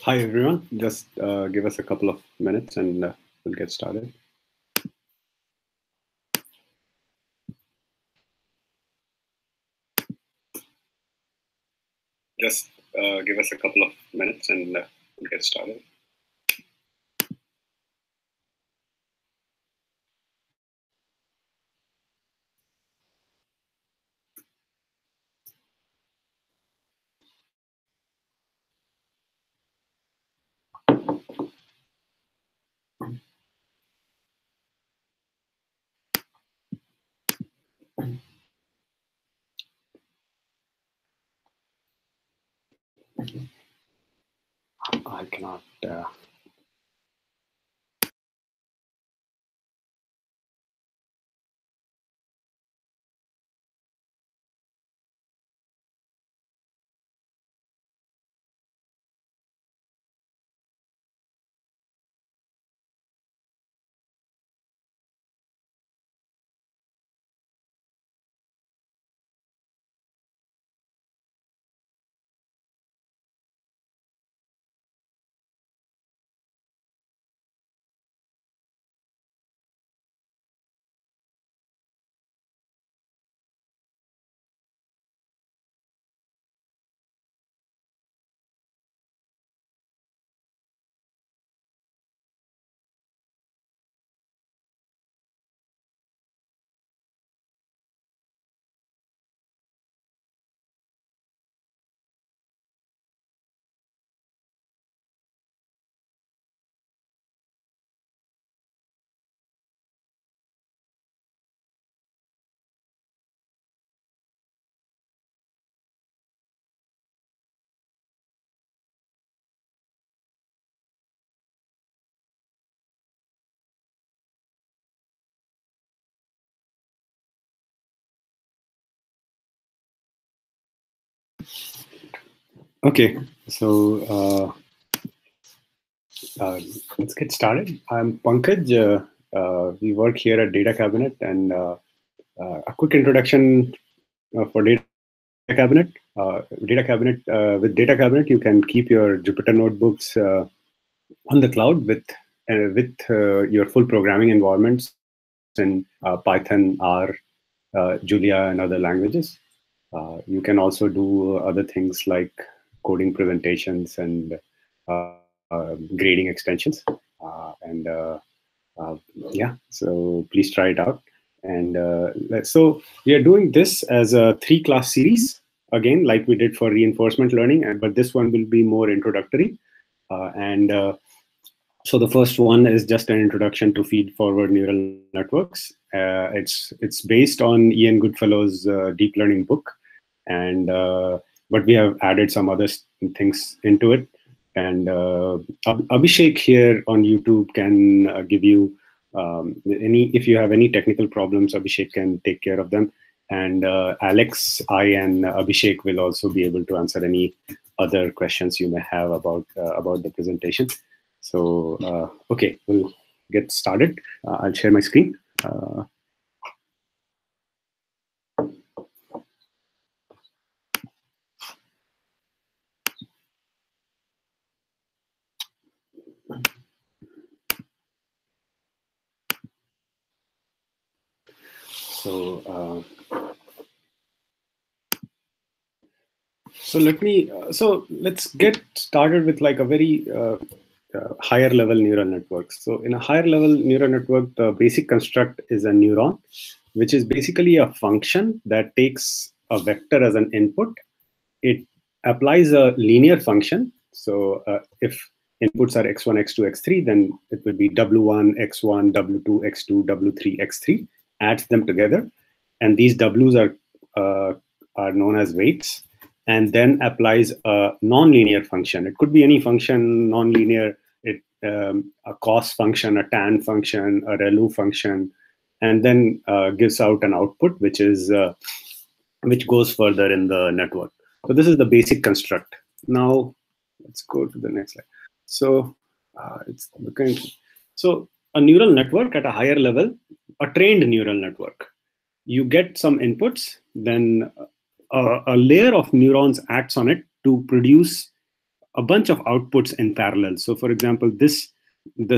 Hi, everyone. Just give us a couple of minutes and we'll get started. Just give us a couple of minutes and we'll get started. I cannot. Okay, so let's get started. I'm Pankaj. We work here at DataCabinet, and a quick introduction for DataCabinet. With DataCabinet, you can keep your Jupyter notebooks on the cloud with your full programming environments in Python, R, Julia, and other languages. You can also do other things like coding presentations and grading extensions. Yeah, so please try it out. And so we are doing this as a 3-class series, again, like we did for reinforcement learning, but this one will be more introductory. So the first one is just an introduction to feed-forward neural networks. It's based on Ian Goodfellow's deep learning book, and but we have added some other things into it. And Abhishek here on YouTube can give you if you have any technical problems, Abhishek can take care of them. And Alex, I, and Abhishek will also be able to answer any other questions you may have about the presentation. So, okay, we'll get started. I'll share my screen. So let's get started with like a very higher level neural network. So in a higher level neural network, the basic construct is a neuron, which is basically a function that takes a vector as an input. It applies a linear function. So if inputs are x1, x2, x3, then it would be w1, x1, w2, x2, w3, x3, adds them together. And these w's are known as weights, and then applies a nonlinear function. It could be any function, nonlinear, a cos function, a tan function, a Relu function, and then gives out an output, which goes further in the network. So this is the basic construct. Now let's go to the next slide. So so a neural network at a higher level, a trained neural network. You get some inputs, then a layer of neurons acts on it to produce a bunch of outputs in parallel. So for example, this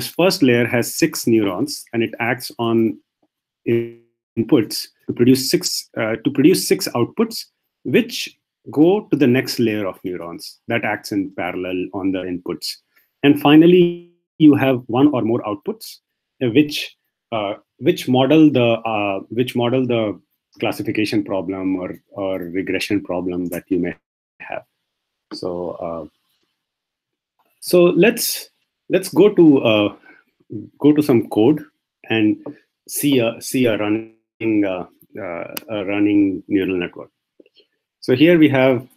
first layer has 6 neurons, and it acts on inputs to produce six outputs, which go to the next layer of neurons that acts in parallel on the inputs. And finally, you have one or more outputs, which model the classification problem or regression problem that you may have. So let's go to some code and see a running neural network. So here we have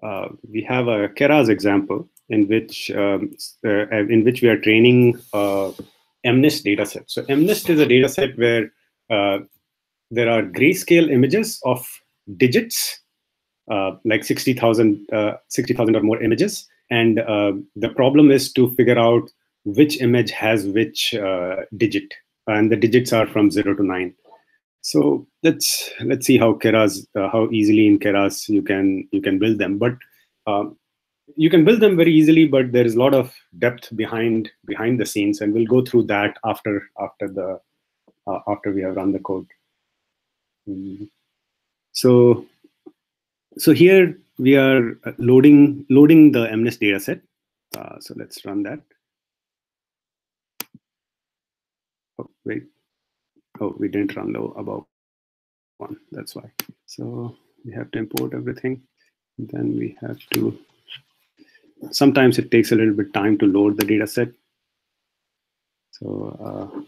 a Keras example in which we are training MNIST dataset. So MNIST is a dataset where there are grayscale images of digits, like 60,000 or more images, and the problem is to figure out which image has which digit, and the digits are from 0 to 9. So let's see how easily in Keras you can build them. But you can build them very easily, but there is a lot of depth behind the scenes, and we'll go through that after we have run the code. So here we are loading the MNIST dataset. So let's run that. Oh, wait. Oh, we didn't run low above 1. That's why. So we have to import everything. Then we have to. Sometimes it takes a little bit time to load the dataset. So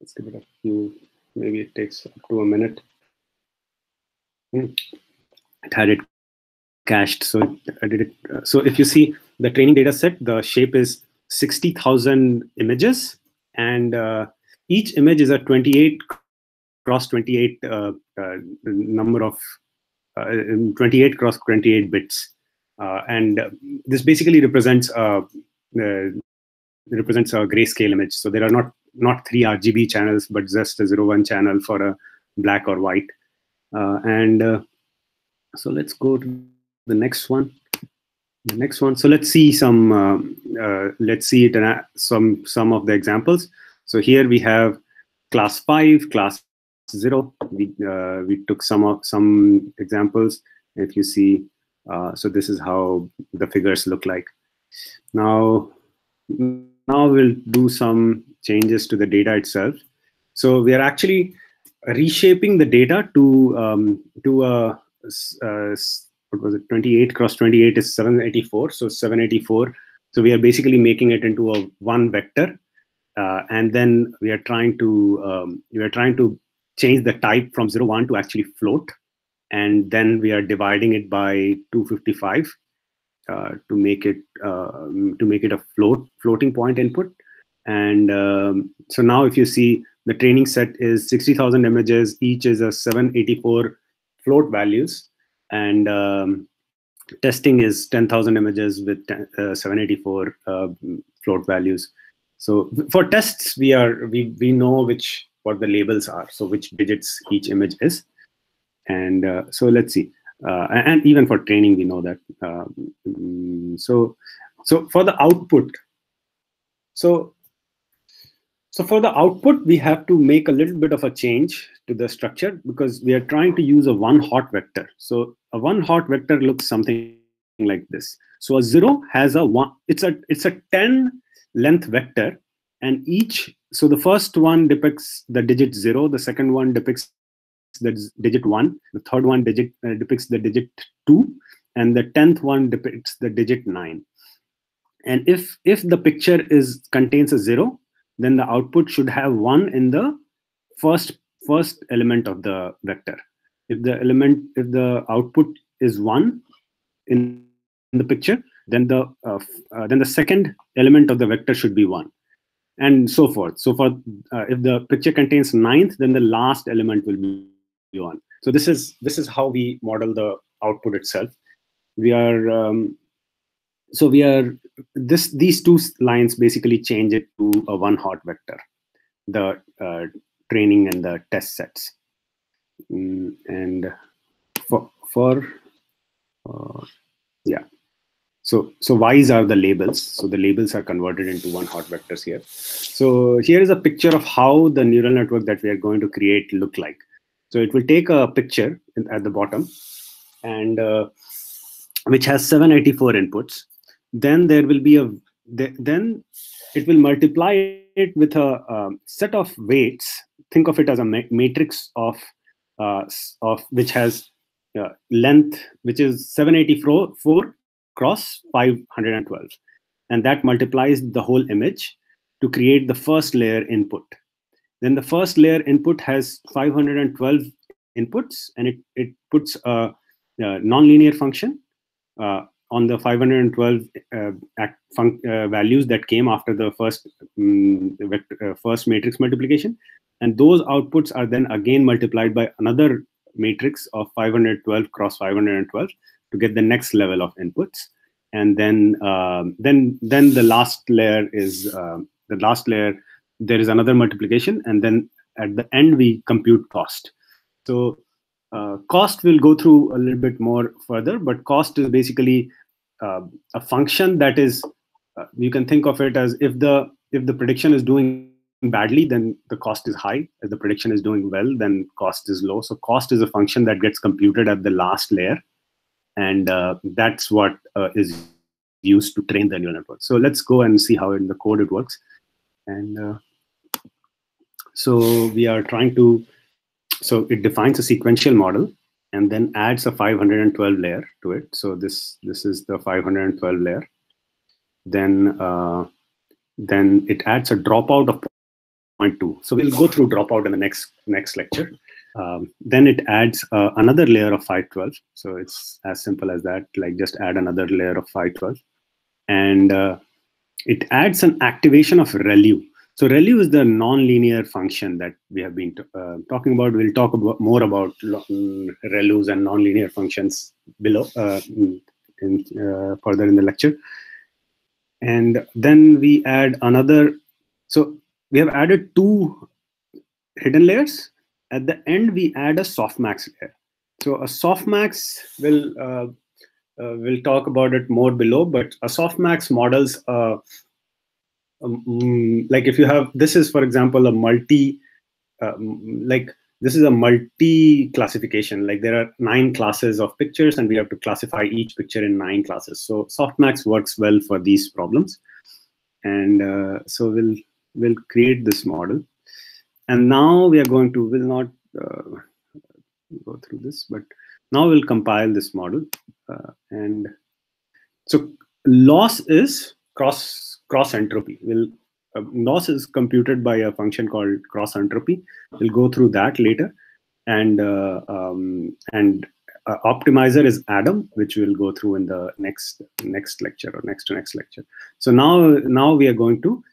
let's give it a few. Maybe it takes up to a minute. It had it cached, so I did it. So if you see the training data set, the shape is 60,000 images, and each image is a 28 cross 28 number of 28 cross 28 bits, and this basically represents a grayscale image. So there are not 3 RGB channels, but just a 0-1 channel for a black or white. So let's go to the next one. So let's see some of the examples. So here we have class 5, class 0. We took some examples. If you see, so this is how the figures look like. Now we'll do some changes to the data itself. So we are actually reshaping the data to what was it? 28 cross 28 is 784. So 784. So we are basically making it into a 1 vector, and then we are trying to change the type from 0-1 to actually float, and then we are dividing it by 255 to make it a floating point input. And so now if you see, the training set is 60,000 images. Each is a 784 float values, and testing is 10,000 images with 784 float values. So for tests, we know what the labels are, so which digits each image is. And so let's see. And even for training, we know that. So for the output, so for the output, we have to make a little bit of a change to the structure, because we are trying to use a 1 hot vector. So a 1 hot vector looks something like this. So a 0 has a 1. It's a 10 length vector, and so the first one depicts the digit 0. The second one depicts the digit 1. The third one depicts the digit 2, and the 10th one depicts the digit 9. And if the picture contains a 0, then the output should have 1 in the first element of the vector. If the output is 1 in the picture, then the second element of the vector should be 1, and so forth. So for if the picture contains 9th, then the last element will be 1. So this is how we model the output itself. These two lines basically change it to a 1 hot vector, the training and the test sets. And So Ys are the labels. So the labels are converted into one hot vectors here. So here is a picture of how the neural network that we are going to create look like. So it will take a picture at the bottom, and which has 784 inputs. Then there will be then it will multiply it with a set of weights. Think of it as a matrix of which has length, which is 784 cross 512, and that multiplies the whole image to create the first layer input. Then the first layer input has 512 inputs, and it puts a nonlinear function on the 512 values that came after the first matrix multiplication, and those outputs are then again multiplied by another matrix of 512 cross 512 to get the next level of inputs. And then the last layer is the last layer. There is another multiplication, and then at the end we compute cost. So cost will go through a little bit more further, but cost is basically a function that is, you can think of it as if the prediction is doing badly, then the cost is high. If the prediction is doing well, then cost is low. So cost is a function that gets computed at the last layer, and that's what is used to train the neural network. So let's go and see how in the code it works. And so we are trying to, so it defines a sequential model and then adds a 512 layer to it. So this is the 512 layer. Then it adds a dropout of 0.2. So we'll go through dropout in the next lecture. Then it adds another layer of 512. So it's as simple as that, like just add another layer of 512. And it adds an activation of Relu. So Relu is the nonlinear function that we have been talking about. We'll talk more about Relus and nonlinear functions below further in the lecture. And then we add another. So we have added two hidden layers. At the end, we add a softmax layer. So a softmax we'll talk about it more below, but a softmax models like if you have, this is for example a multi this is a multi classification. Like there are 9 classes of pictures, and we have to classify each picture in 9 classes. So softmax works well for these problems, and so we'll create this model. And now we are going to, will not go through this, but now we'll compile this model. And so loss is cross entropy. Loss is computed by a function called cross entropy. We'll go through that later. And optimizer is Adam, which we'll go through in the next lecture or next to next lecture. So now we are going to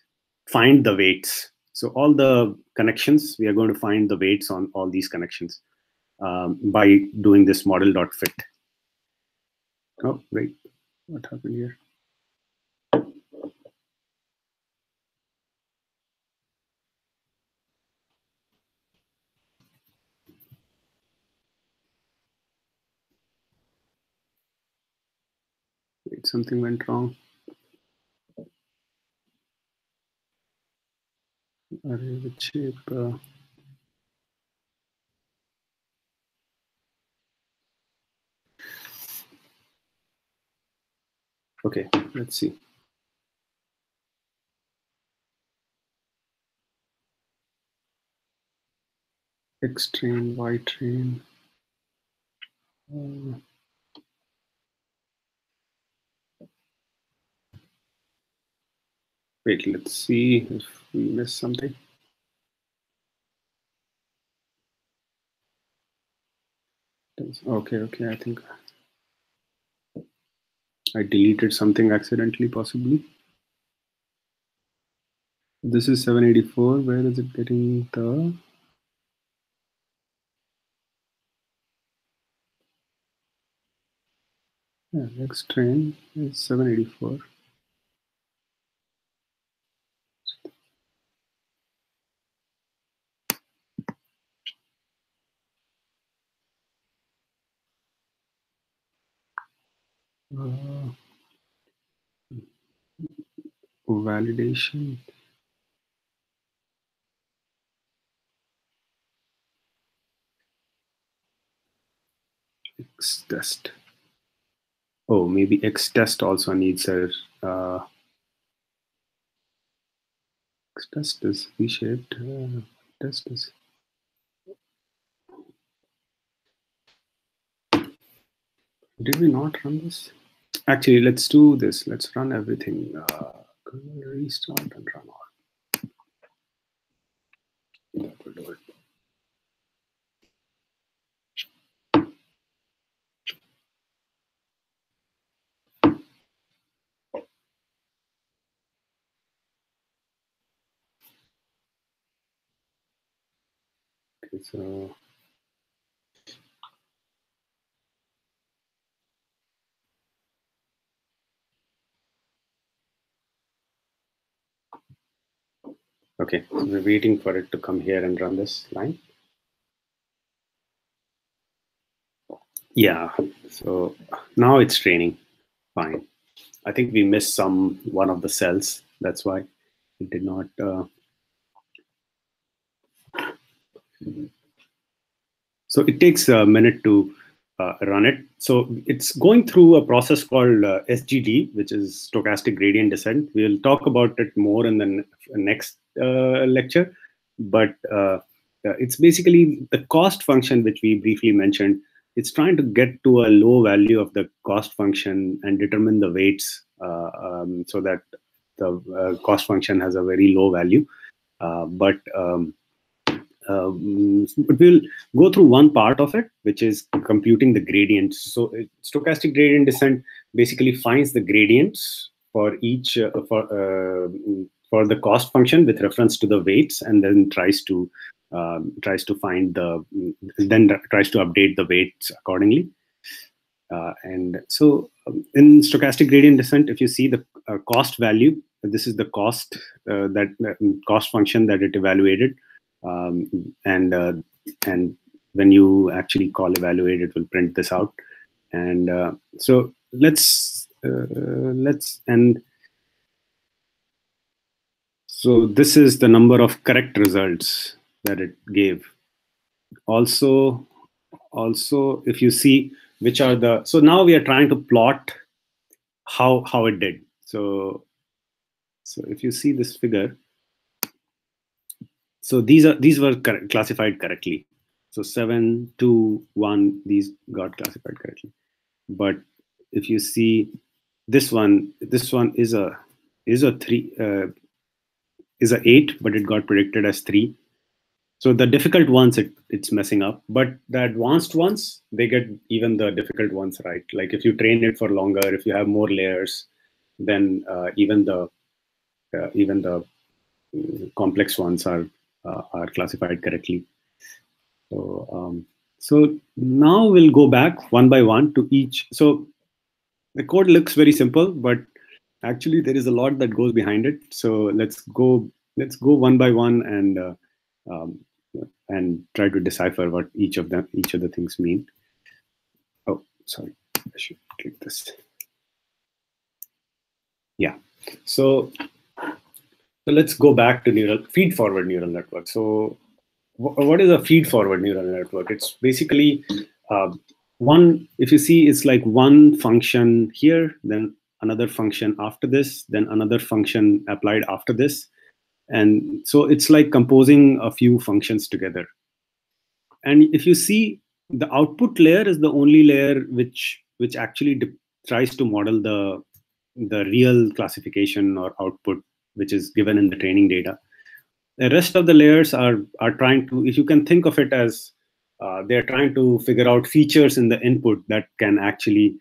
find the weights. So all the connections, we are going to find the weights on all these connections by doing this model.fit. Oh, wait, what happened here? Wait, something went wrong. Array with shape. Okay, let's see. X train, Y train. Wait, let's see if we missed something. Okay, I think I deleted something accidentally, possibly. This is 784. Where is it getting the? Yeah, X train is 784. validation. X test. Oh, maybe X test also needs a X test is reshaped. Test is. Did we not run this? Actually, let's do this. Let's run everything. Restart and run all. That will do it. Okay, so okay, so we're waiting for it to come here and run this line. Yeah, so now it's training. Fine. I think we missed one of the cells. That's why it did not. So it takes a minute to run it. So it's going through a process called SGD, which is stochastic gradient descent. We'll talk about it more in the next lecture. But it's basically the cost function, which we briefly mentioned. It's trying to get to a low value of the cost function and determine the weights so that the cost function has a very low value. But we'll go through one part of it, which is computing the gradients. So stochastic gradient descent basically finds the gradients for each for the cost function with reference to the weights, and then tries to find tries to update the weights accordingly. And so in stochastic gradient descent, if you see the cost value, this is the cost cost function that it evaluated. And when you actually call evaluate, it will print this out. And so so this is the number of correct results that it gave. Also, if you see which are the, so now we are trying to plot how it did. So if you see this figure, so these were classified correctly. So 7, 2, 1, these got classified correctly. But if you see this one is a 3 is a 8, but it got predicted as 3. So the difficult ones it's messing up, but the advanced ones, they get even the difficult ones right. Like if you train it for longer, if you have more layers, then even the complex ones are classified correctly. So now we'll go back one by one to each. So the code looks very simple, but actually there is a lot that goes behind it. So let's go one by one and try to decipher what each of the things mean. Oh, sorry, I should click this. Yeah. So let's go back to feed-forward neural network. So what is a feed-forward neural network? It's basically one, if you see, it's like one function here, then another function after this, then another function applied after this. And so it's like composing a few functions together. And if you see, the output layer is the only layer which actually tries to model the real classification or output which is given in the training data. The rest of the layers are trying to, if you can think of it as they're trying to figure out features in the input that can actually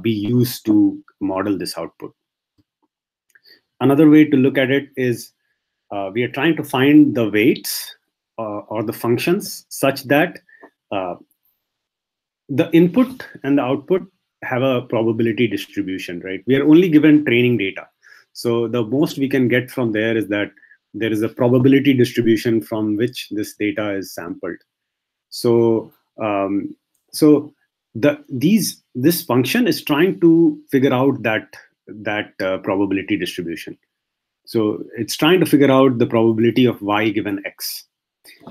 be used to model this output. Another way to look at it is we are trying to find the weights or the functions such that the input and the output have a probability distribution, right? We are only given training data. So the most we can get from there is that there is a probability distribution from which this data is sampled. So this function is trying to figure out that probability distribution. So it's trying to figure out the probability of y given x.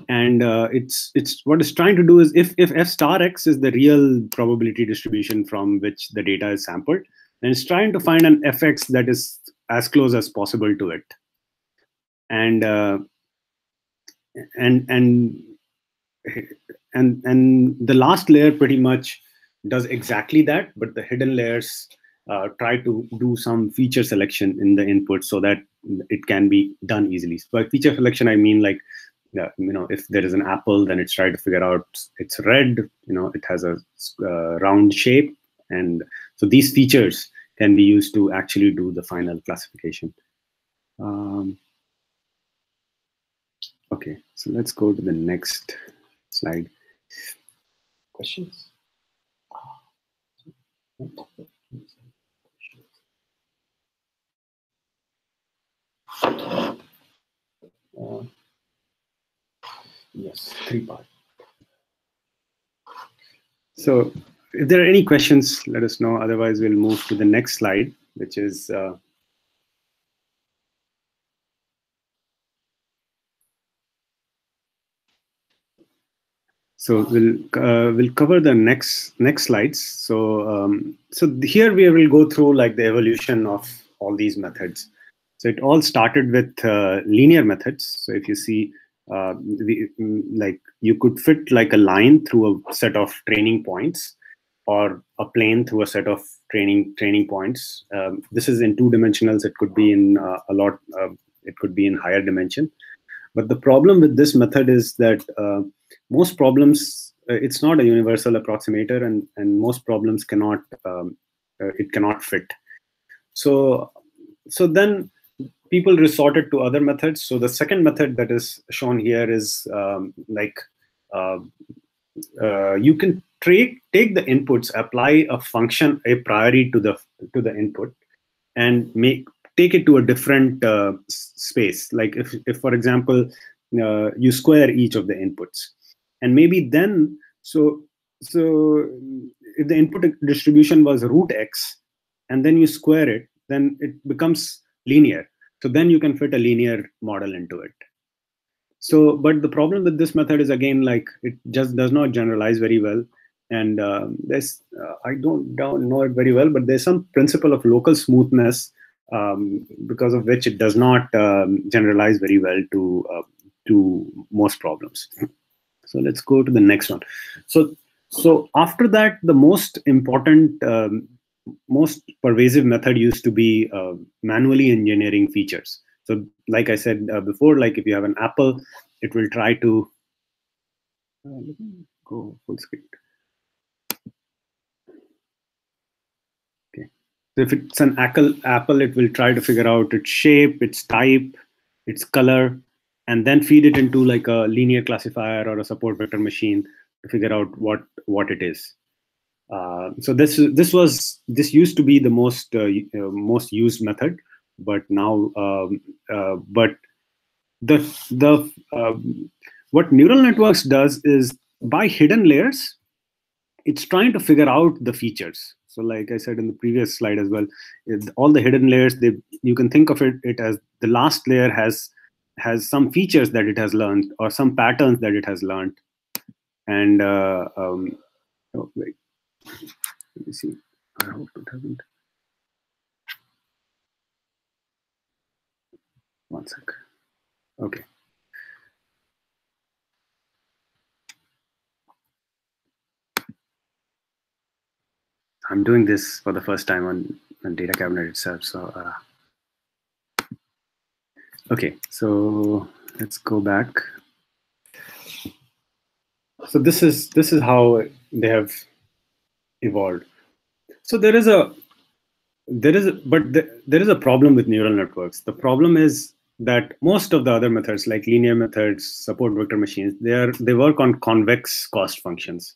And it's what it's trying to do is if f star x is the real probability distribution from which the data is sampled, then it's trying to find an fx that is as close as possible to it. And the last layer pretty much does exactly that, but the hidden layers try to do some feature selection in the input so that it can be done easily. So by feature selection, I mean like, if there is an apple, then it's trying to figure out it's red, it has a round shape. And so these features can be used to actually do the final classification. Okay, so let's go to the next slide. Questions? Yes, 3-part. So if there are any questions, let us know. Otherwise, we'll move to the next slide, which is so we'll cover the next slides. So here we will go through like the evolution of all these methods. So it all started with linear methods. So if you see, like you could fit like a line through a set of training points, or a plane through a set of training points. This is in 2 dimensionals. It could be in it could be in higher dimension. But the problem with this method is that most problems, it's not a universal approximator, and most problems cannot it cannot fit. So then people resorted to other methods. So the second method that is shown here is you can take the inputs, apply a function a priori to the input, and take it to a different space. Like if for example, you square each of the inputs, and maybe then, so if the input distribution was root x, and then you square it, then it becomes linear. So then you can fit a linear model into it. So, but the problem with this method is, again, like it just does not generalize very well. And there's, I don't know it very well, but there's some principle of local smoothness because of which it does not generalize very well to most problems. So let's go to the next one. So after that, the most important, most pervasive method used to be manually engineering features. So like I said before, like if you have an apple, it will try to let me go full screen. Okay. So if it's an apple, it will try to figure out its shape, its type, its color, and then feed it into like a linear classifier or a support vector machine to figure out what it is. So this used to be the most used method, but now but what neural networks does is, by hidden layers, it's trying to figure out the features. So like I said in the previous slide as well, all the hidden layers, you can think of it as the last layer has some features that it has learned, or some patterns that it has learned. And oh, wait, let me see. I hope it hasn't. One sec. Okay. I'm doing this for the first time on DataCabinet itself. So okay, so let's go back. So this is how they have evolved. So there is a problem with neural networks. The problem is that most of the other methods, like linear methods, support vector machines, they work on convex cost functions.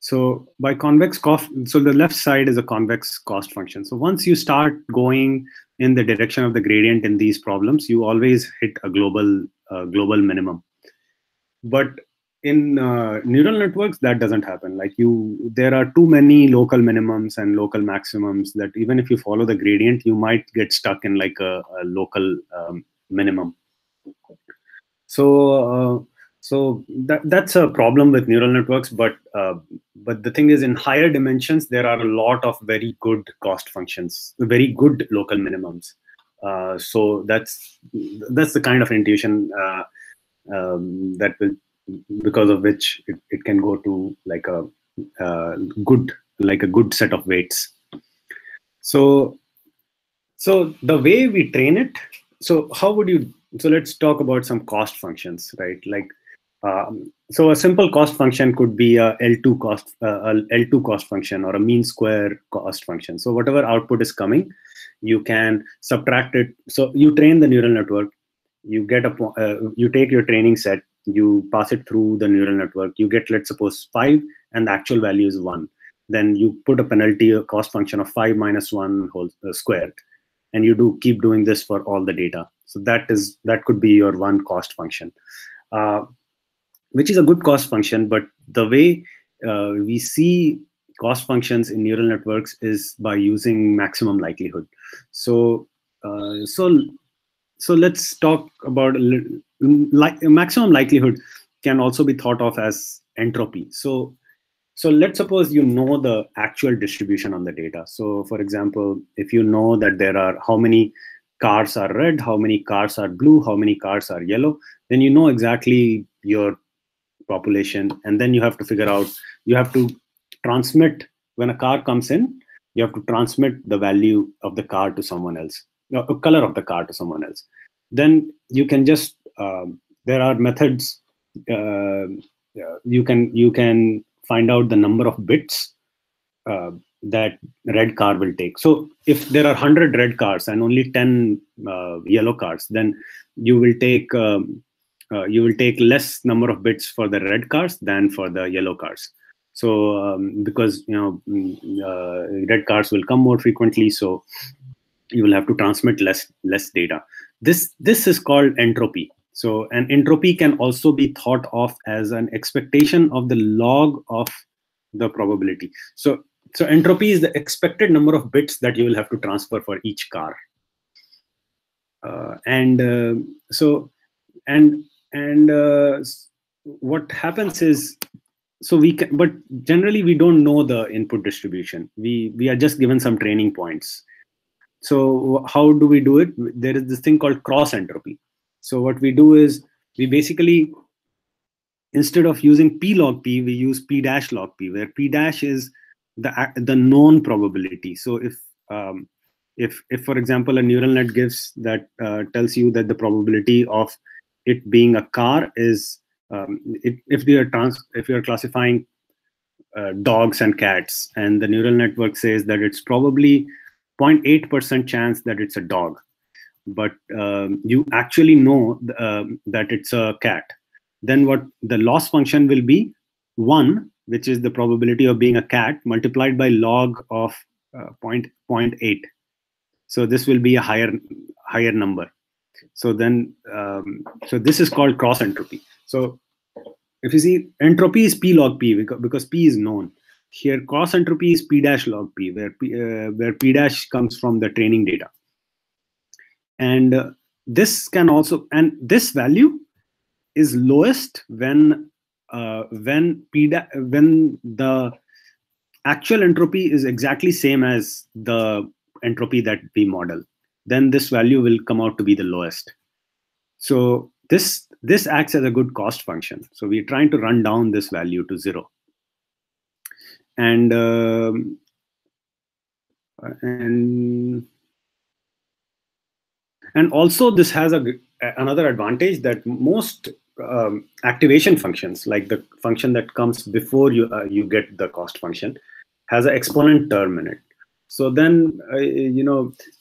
So by convex cost, so the left side is a convex cost function. So once you start going in the direction of the gradient in these problems, you always hit a global minimum. But in neural networks, that doesn't happen. Like there are too many local minimums and local maximums that even if you follow the gradient, you might get stuck in like a local minimum. So that's a problem with neural networks. But the thing is, in higher dimensions, there are a lot of very good cost functions, very good local minimums. So that's the kind of intuition that will, because of which it can go to like a good set of weights. So the way we train it, so let's talk about some cost functions, right? Like so a simple cost function could be a L2 cost function, or a mean square cost function. So whatever output is coming, you can subtract it. So you train the neural network, you get you take your training set, you pass it through the neural network, you get, let's suppose, 5, and the actual value is 1. Then you put a penalty, a cost function of 5 minus 1 whole squared, and you keep doing this for all the data. So that could be your one cost function, which is a good cost function. But the way we see cost functions in neural networks is by using maximum likelihood. So let's talk about maximum likelihood can also be thought of as entropy. So let's suppose you know the actual distribution on the data. So for example, if you know that there are how many cars are red, how many cars are blue, how many cars are yellow, then you know exactly your population. And then you have to figure out, you have to transmit, when a car comes in, you have to transmit the value of the car to someone else, color of the car to someone else. Then you can just, there are methods, you can find out the number of bits that red car will take. So if there are 100 red cars and only 10 yellow cars, then you will take less number of bits for the red cars than for the yellow cars. So because red cars will come more frequently, so you will have to transmit less data. This is called entropy. So an entropy can also be thought of as an expectation of the log of the probability. So entropy is the expected number of bits that you will have to transfer for each car. What happens is, so we can, but generally we don't know the input distribution. We are just given some training points. So how do we do it? There is this thing called cross entropy. So what we do is, we basically, instead of using p log p, we use p dash log p, where p dash is the known probability. So if for example a neural net gives that tells you that the probability of it being a car is if you're classifying dogs and cats, and the neural network says that it's probably 0.8% chance that it's a dog, but you actually know that it's a cat, then what the loss function will be 1, which is the probability of being a cat, multiplied by log of 0.8. So this will be a higher number. So then so this is called cross entropy. So if you see, entropy is p log p because p is known. Here cross entropy is p dash log p, where p dash comes from the training data. And this can also, and this value is lowest when the actual entropy is exactly same as the entropy that we model. Then this value will come out to be the lowest. So this acts as a good cost function. So we're trying to run down this value to 0. And also this has another advantage, that most activation functions, like the function that comes before you get the cost function, has an exponent term in it. So then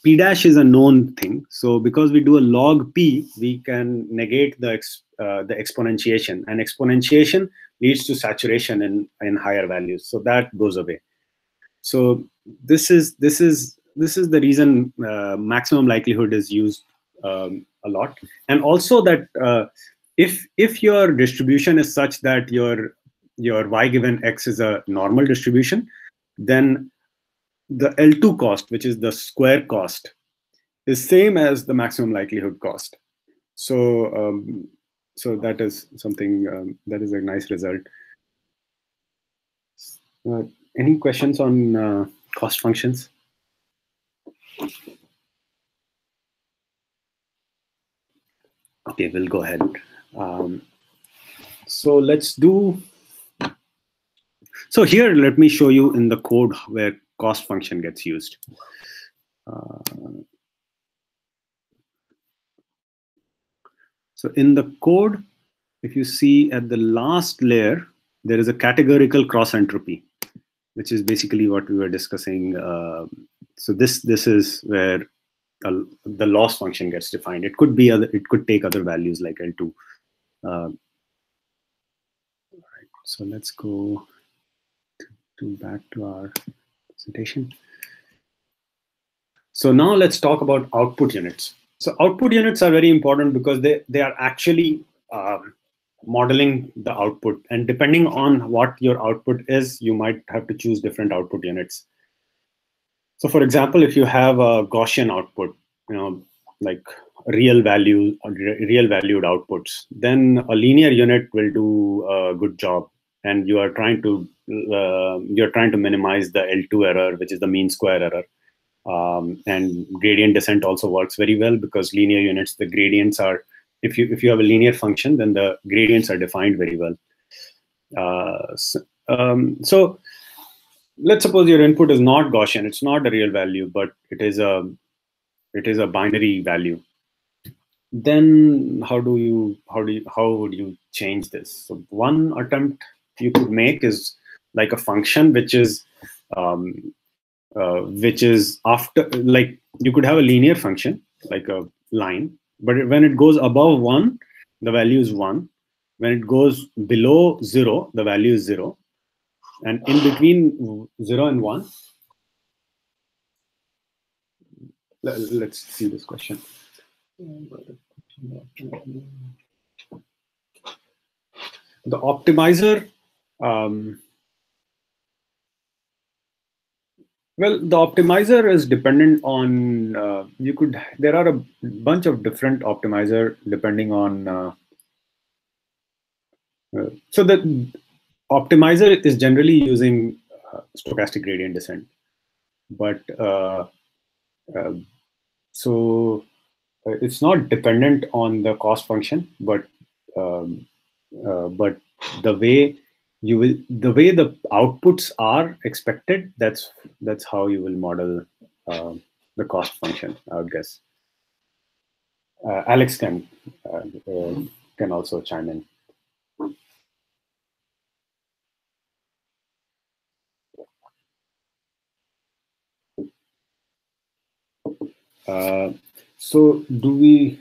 p dash is a known thing. So because we do a log p, we can negate the exponentiation, and exponentiation leads to saturation in higher values. So that goes away. So this is the reason maximum likelihood is used a lot. And also that if your distribution is such that your y given x is a normal distribution, then the L2 cost, which is the square cost, is same as the maximum likelihood cost. So so that is something that is a nice result. Any questions on cost functions? Okay, we'll go ahead. So let's do. So here, let me show you in the code where cost function gets used. So in the code, if you see at the last layer, there is a categorical cross entropy, which is basically what we were discussing. So this is where the loss function gets defined. It could be it could take other values like L2. Right, so let's go back to our presentation. So now let's talk about output units. So output units are very important because they are actually modeling the output, and depending on what your output is, you might have to choose different output units. So for example, if you have a Gaussian output, like real valued outputs, then a linear unit will do a good job, and you are trying to minimize the L2 error, which is the mean square error. And gradient descent also works very well because linear units, the gradients are, if you have a linear function, then the gradients are defined very well. So let's suppose your input is not Gaussian, it's not a real value, but it is a binary value. Then how would you change this? So one attempt you could make is like a function which is after, like you could have a linear function like a line, but when it goes above 1, the value is 1. When it goes below 0, the value is 0. And in between 0 and 1, let's see this question. The optimizer, well, the optimizer is dependent on, there are a bunch of different optimizer depending on, so the optimizer is generally using stochastic gradient descent. But so it's not dependent on the cost function, but the way the outputs are expected, that's how you will model the cost function, I would guess. Alex can also chime in. So do we?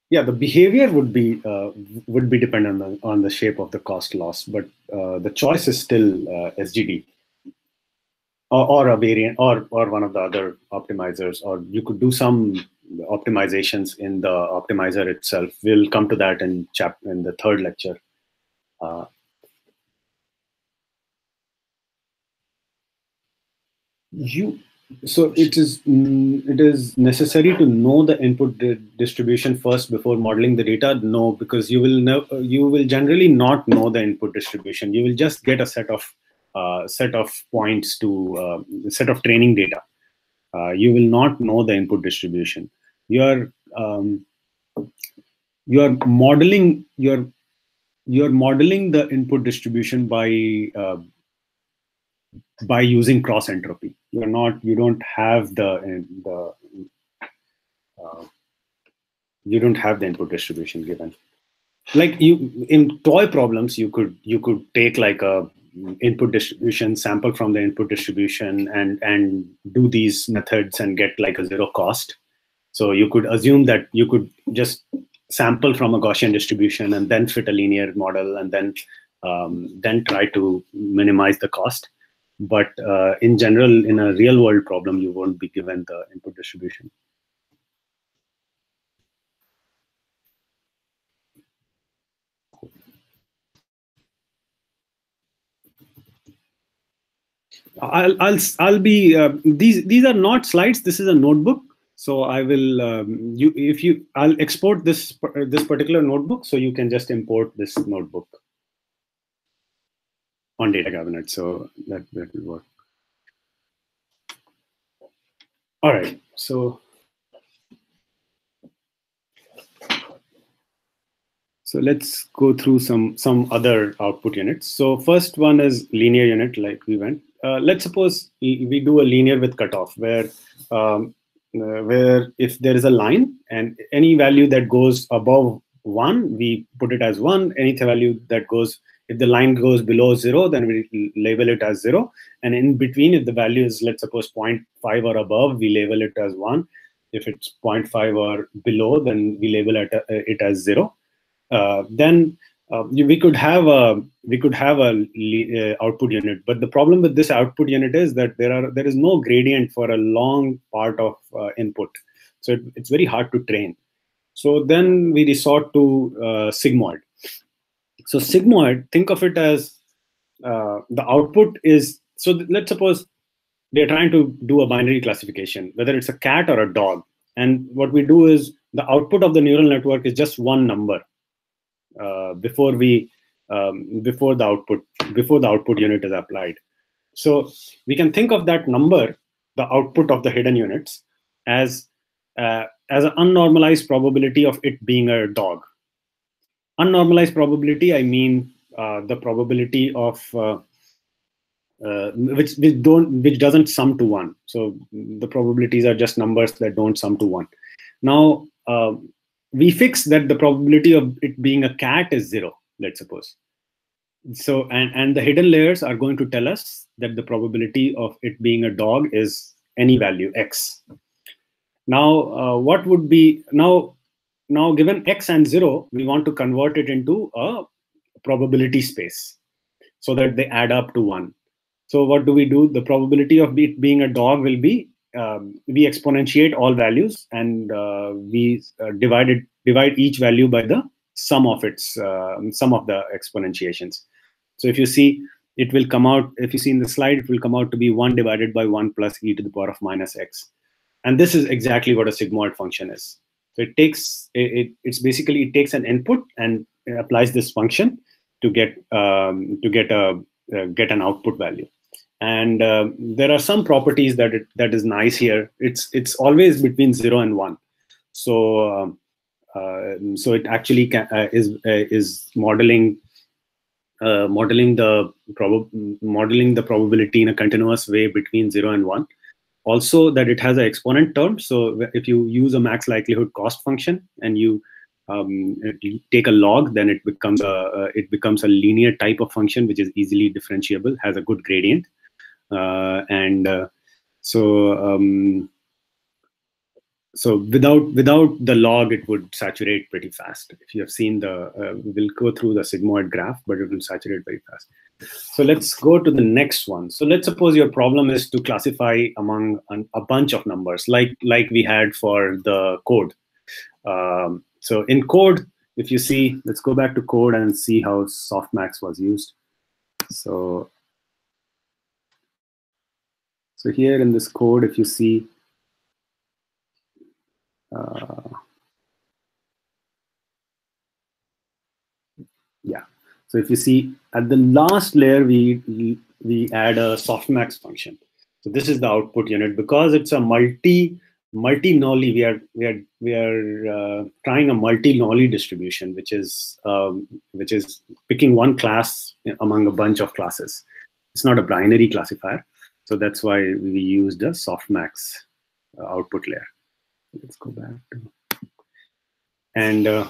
Yeah, the behavior would be dependent on the shape of the cost loss, but the choice is still SGD or a variant or one of the other optimizers, or you could do some optimizations in the optimizer itself. We'll come to that in the third lecture. So it is necessary to know the input distribution first before modeling the data? No, because you will generally not know the input distribution. You will just get a set of points to set of training data. You will not know the input distribution. You are modeling the input distribution by using cross entropy. You don't have the input distribution given. Like in toy problems, you could take like a input distribution, sample from the input distribution, and do these methods and get like a zero cost. So you could assume that you could just sample from a Gaussian distribution and then fit a linear model and then try to minimize the cost. But in general, in a real world problem, you won't be given the input distribution. I'll be these are not slides. This is a notebook. So I will I'll export this particular notebook, so you can just import this notebook on DataCabinet. So that will work. All right. So let's go through some other output units. So first one is linear unit, like we went. Let's suppose we do a linear with cutoff, where if there is a line and any value that goes above 1, we put it as 1. Any value that goes, if the line goes below 0, then we label it as 0. And in between, if the value is, let's suppose, 0.5 or above, we label it as 1. If it's 0.5 or below, then we label it as 0. Then we could have a output unit, but the problem with this output unit is that there is no gradient for a long part of input, so it's very hard to train. So then we resort to sigmoid. So sigmoid, think of it as the output is, so let's suppose they're trying to do a binary classification, whether it's a cat or a dog, and what we do is the output of the neural network is just one number. Before the output unit is applied. So we can think of that number, the output of the hidden units, as an unnormalized probability of it being a dog. Unnormalized probability, I mean the probability of which doesn't sum to 1. So the probabilities are just numbers that don't sum to 1. Now we fix that the probability of it being a cat is 0, let's suppose. So and the hidden layers are going to tell us that the probability of it being a dog is any value x. Now what would be now given x and 0, we want to convert it into a probability space so that they add up to 1. So what do we do? The probability of it being a dog will be we exponentiate all values, and we divide each value by the sum of the exponentiations. So if you see, it will come out, if you see in the slide, it will come out to be 1 divided by 1 plus e to the power of minus x. And this is exactly what a sigmoid function is. So it takes it's basically, it takes an input and applies this function to get an output value. And there are some properties that is nice here. It's always between 0 and 1. So so it actually is modeling the probability in a continuous way between 0 and 1. Also, that it has an exponent term. So if you use a max likelihood cost function and you take a log, then it becomes a linear type of function which is easily differentiable, has a good gradient. So without the log, it would saturate pretty fast. If you have seen we'll go through the sigmoid graph, but it will saturate very fast. So let's go to the next one. So let's suppose your problem is to classify among a bunch of numbers, like we had for the code. So in code, if you see, let's go back to code and see how Softmax was used. So here in this code, if you see, yeah. So if you see at the last layer, we add a softmax function. So this is the output unit. Because it's a multi-Nolly, we are trying a multi-Nolly distribution, which is picking one class among a bunch of classes. It's not a binary classifier. So that's why we used a softmax output layer. Let's go back to, and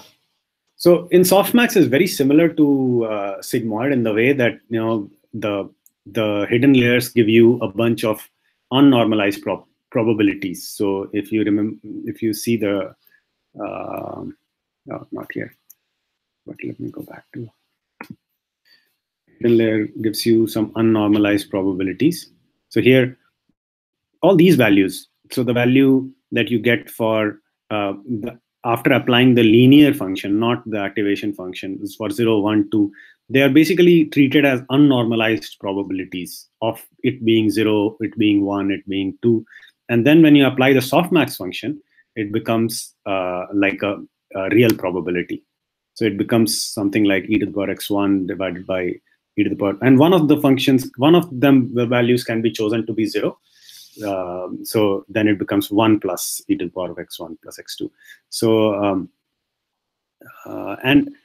so in softmax is very similar to sigmoid in the way that the hidden layers give you a bunch of unnormalized probabilities. So if you remember, if you see the no, not here, but let me go back to. hidden layer gives you some unnormalized probabilities. So here, all these values, so the value that you get for after applying the linear function, not the activation function, is for 0, 1, 2. They are basically treated as unnormalized probabilities of it being 0, it being 1, it being 2. And then when you apply the softmax function, it becomes like a real probability. So it becomes something like e to the power x1 divided by e to the power. And one of the functions, one of them, the values can be chosen to be 0. So then it becomes 1 plus e to the power of x1 plus x2. So, and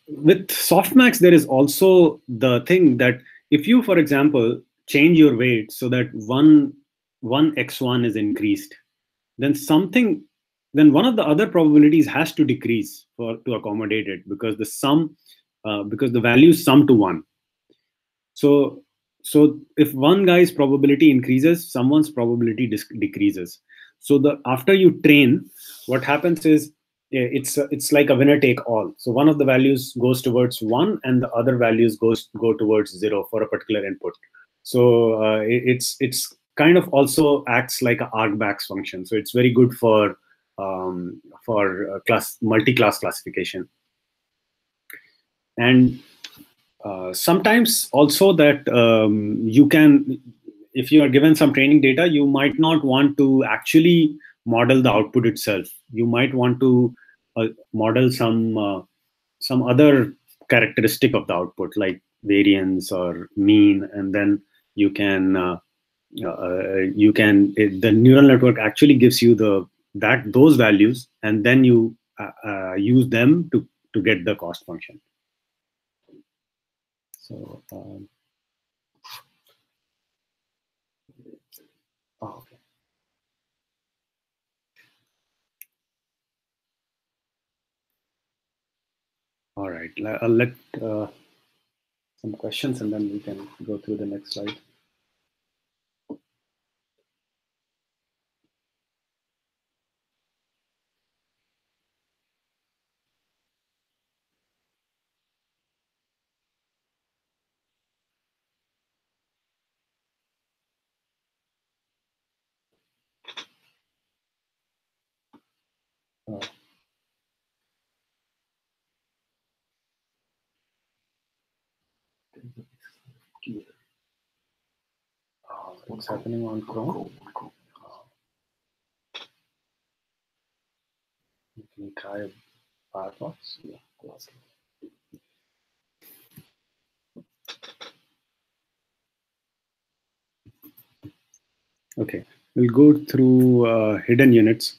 with softmax, there is also the thing that if you, for example, change your weight so that one x1 is increased, then one of the other probabilities has to decrease to accommodate it, because the sum, because the values sum to 1. So if one guy's probability increases, someone's probability decreases. So after you train, what happens is it's like a winner take all. So one of the values goes towards 1, and the other values go towards 0 for a particular input. So it's kind of also acts like an argmax function. So it's very good for multi-class classification. And sometimes also that you can, if you are given some training data, you might not want to actually model the output itself. You might want to model some other characteristic of the output, like variance or mean, and then the neural network actually gives you those values, and then you use them to get the cost function. So, okay. All right, I'll let some questions, and then we can go through the next slide. What's happening on Chrome? Can you try Firefox? Yeah. Okay, we'll go through hidden units.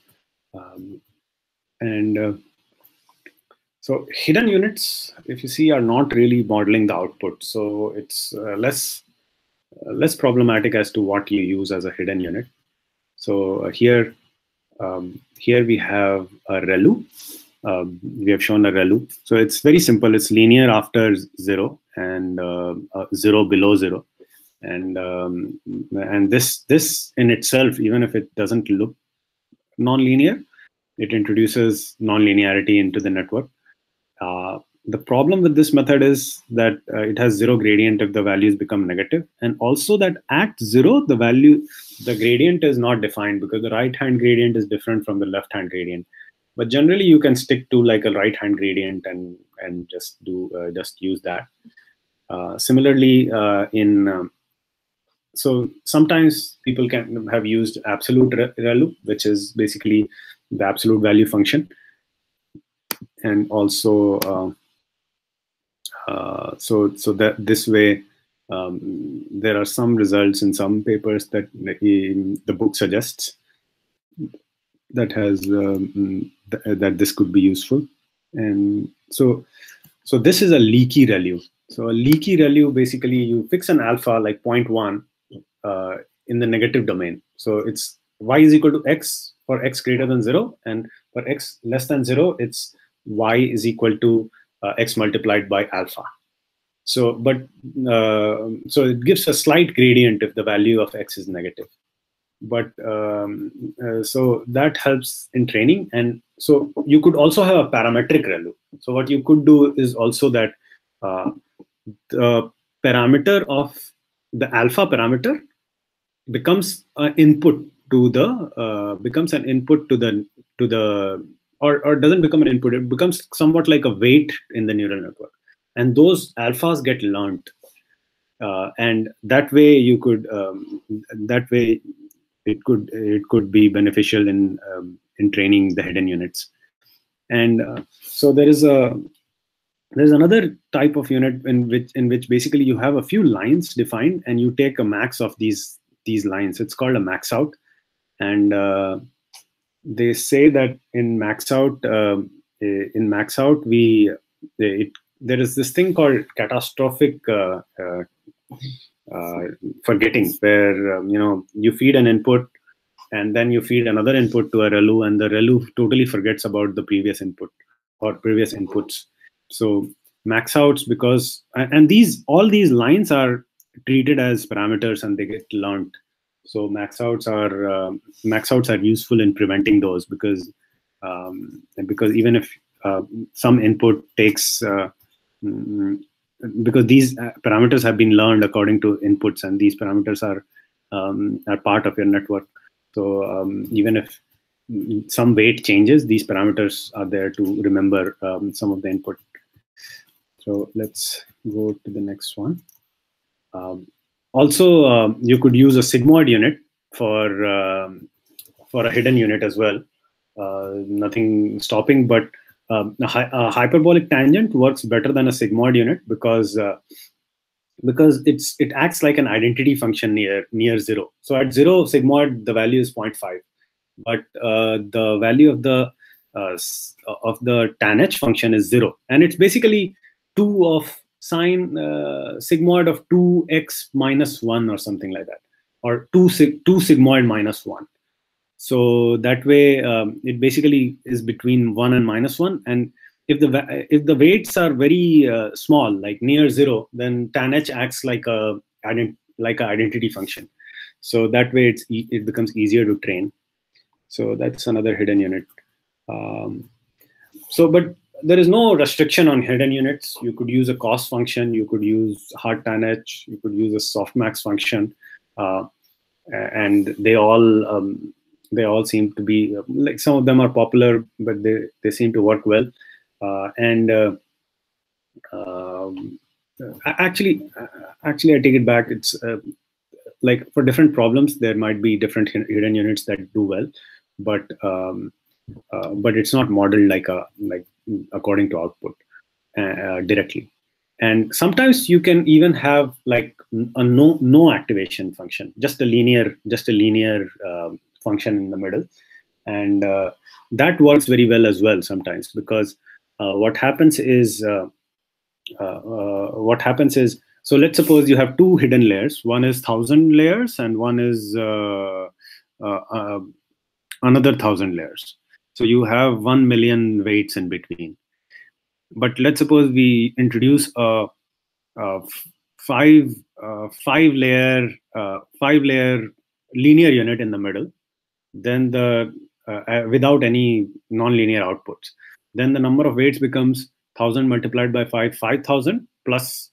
So hidden units, if you see, are not really modeling the output. So it's less problematic as to what you use as a hidden unit. So here we have a Relu. We have shown a Relu. So it's very simple. It's linear after 0 and 0 below 0. And this in itself, even if it doesn't look non-linear, it introduces non-linearity into the network. The problem with this method is that it has 0 gradient if the values become negative, and also that at 0 the gradient is not defined, because the right hand gradient is different from the left hand gradient. But generally you can stick to like a right hand gradient and just use that. Similarly, so sometimes people can have used absolute Relu, which is basically the absolute value function. And also, so that this way, there are some results in some papers that the book suggests that has that this could be useful. And so this is a leaky Relu. So a leaky Relu, basically you fix an alpha like 0.1 in the negative domain. So it's y is equal to x for x greater than 0, and for x less than 0, it's y is equal to x multiplied by alpha. So so it gives a slight gradient if the value of x is negative. But so that helps in training. And so you could also have a parametric Relu. So what you could do is also that the parameter of the alpha parameter becomes an input to the or doesn't become an input. It becomes somewhat like a weight in the neural network, and those alphas get learned, and that way it could be beneficial in training the hidden units. And so there's another type of unit in which basically you have a few lines defined, and you take a max of these lines. It's called a maxout, and they say that in maxout there is this thing called catastrophic forgetting, where you feed an input and then you feed another input to a Relu, and the Relu totally forgets about the previous input or previous inputs. So maxouts, because all these lines are treated as parameters and they get learned. So maxouts are useful in preventing those, because even if some input takes because these parameters have been learned according to inputs, and these parameters are part of your network. So even if some weight changes, these parameters are there to remember some of the input. So let's go to the next one. Also, you could use a sigmoid unit for a hidden unit as well. Nothing stopping, but a hyperbolic tangent works better than a sigmoid unit, because it acts like an identity function near zero. So at zero sigmoid, the value is 0.5, but the value of the tan h function is 0, and it's basically 2 of sine sigmoid of 2x minus 1 or something like that, or 2 sigmoid minus 1. So that way it basically is between 1 and minus 1, and if the weights are very small, like near 0, then tan h acts like a identity function. So that way it becomes easier to train. So that's another hidden unit. But there is no restriction on hidden units. You could use a cost function, you could use hard tan h, you could use a softmax function, and they all seem to be like, some of them are popular, but they seem to work well. Actually, I take it back. It's like, for different problems, there might be different hidden units that do well, but it's not modeled like according to output directly. And sometimes you can even have like a no activation function, just a linear function in the middle, and that works very well as well sometimes, because what happens is so let's suppose you have two hidden layers. One is 1,000 layers and one is another 1,000 layers. So you have 1 million weights in between. But let's suppose we introduce a five layer linear unit in the middle, then without any nonlinear outputs, then the number of weights becomes 1,000 multiplied by 5, 5,000, plus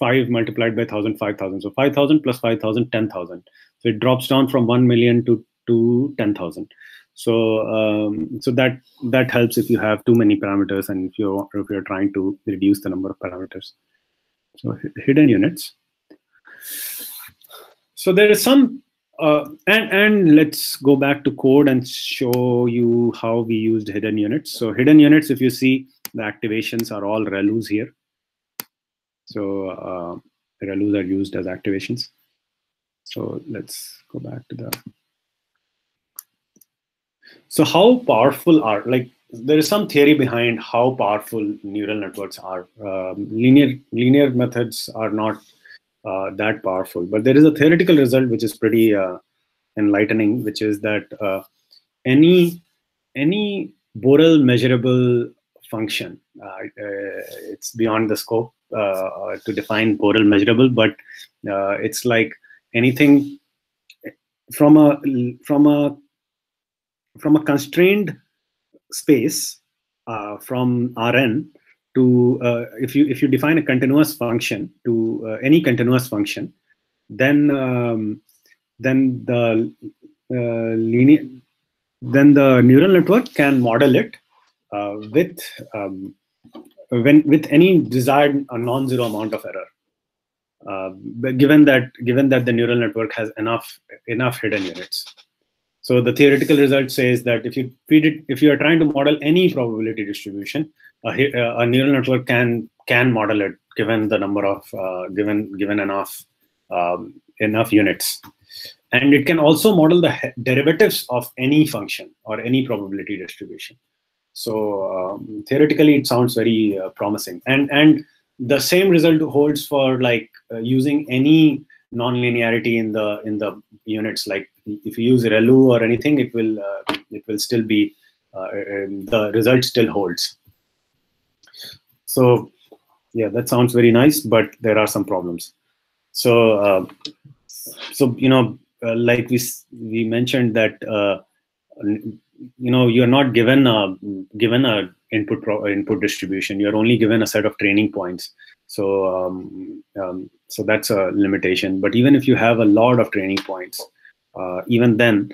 5 multiplied by 1,000, 5,000. So 5,000 plus 5,000, 10,000. So it drops down from 1 million to 10,000. So that helps if you have too many parameters, and if you're trying to reduce the number of parameters. So hidden units. So there is some and let's go back to code and show you how we used hidden units. So hidden units, if you see, the activations are all Relus here. So Relus are used as activations. So let's go back to the. So how powerful are, like, there is some theory behind how powerful neural networks are. Linear methods are not that powerful, but there is a theoretical result which is pretty enlightening, which is that any Borel measurable function, it's beyond the scope to define Borel measurable, but it's like anything from a constrained space, from Rn to if you define a continuous function to any continuous function, then the linear then the neural network can model it with with any desired non-zero amount of error. But given that the neural network has enough hidden units. So the theoretical result says that if you are trying to model any probability distribution, a neural network can model it given the number of given enough units, and it can also model the derivatives of any function or any probability distribution. So theoretically, it sounds very promising, and the same result holds for like using any nonlinearity in the units. Like if you use Relu or anything, it will still be the result still holds. So yeah, that sounds very nice, but there are some problems. So like we mentioned that you're not given a input distribution. You're only given a set of training points. So so that's a limitation. But even if you have a lot of training points, even then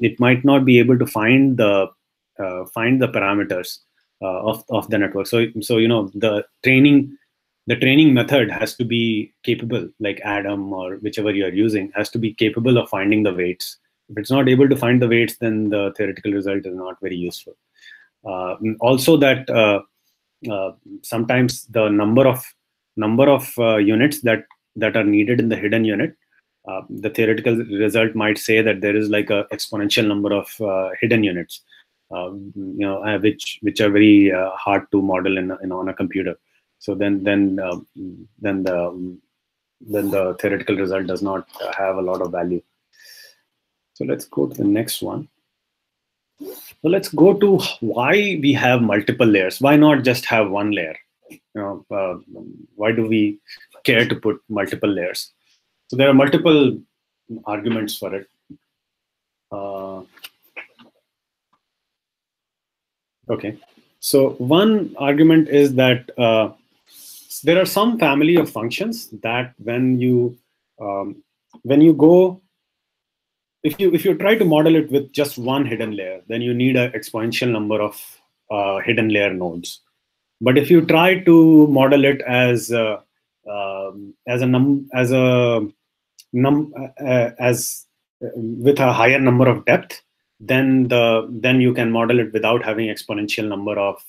it might not be able to find the parameters of the network. So the training method has to be capable, like Adam or whichever you are using, has to be capable of finding the weights. If it's not able to find the weights, then the theoretical result is not very useful. Also, that sometimes the number of units that are needed in the hidden unit, the theoretical result might say that there is like a exponential number of hidden units, which are very hard to model on a computer. So then the theoretical result does not have a lot of value. So let's go to the next one. So let's go to why we have multiple layers. Why not just have one layer? Why do we care to put multiple layers? So there are multiple arguments for it. Okay. So one argument is that there are some family of functions that when you go, if you try to model it with just one hidden layer, then you need an exponential number of hidden layer nodes. But if you try to model it as with a higher number of depth, then you can model it without having exponential number of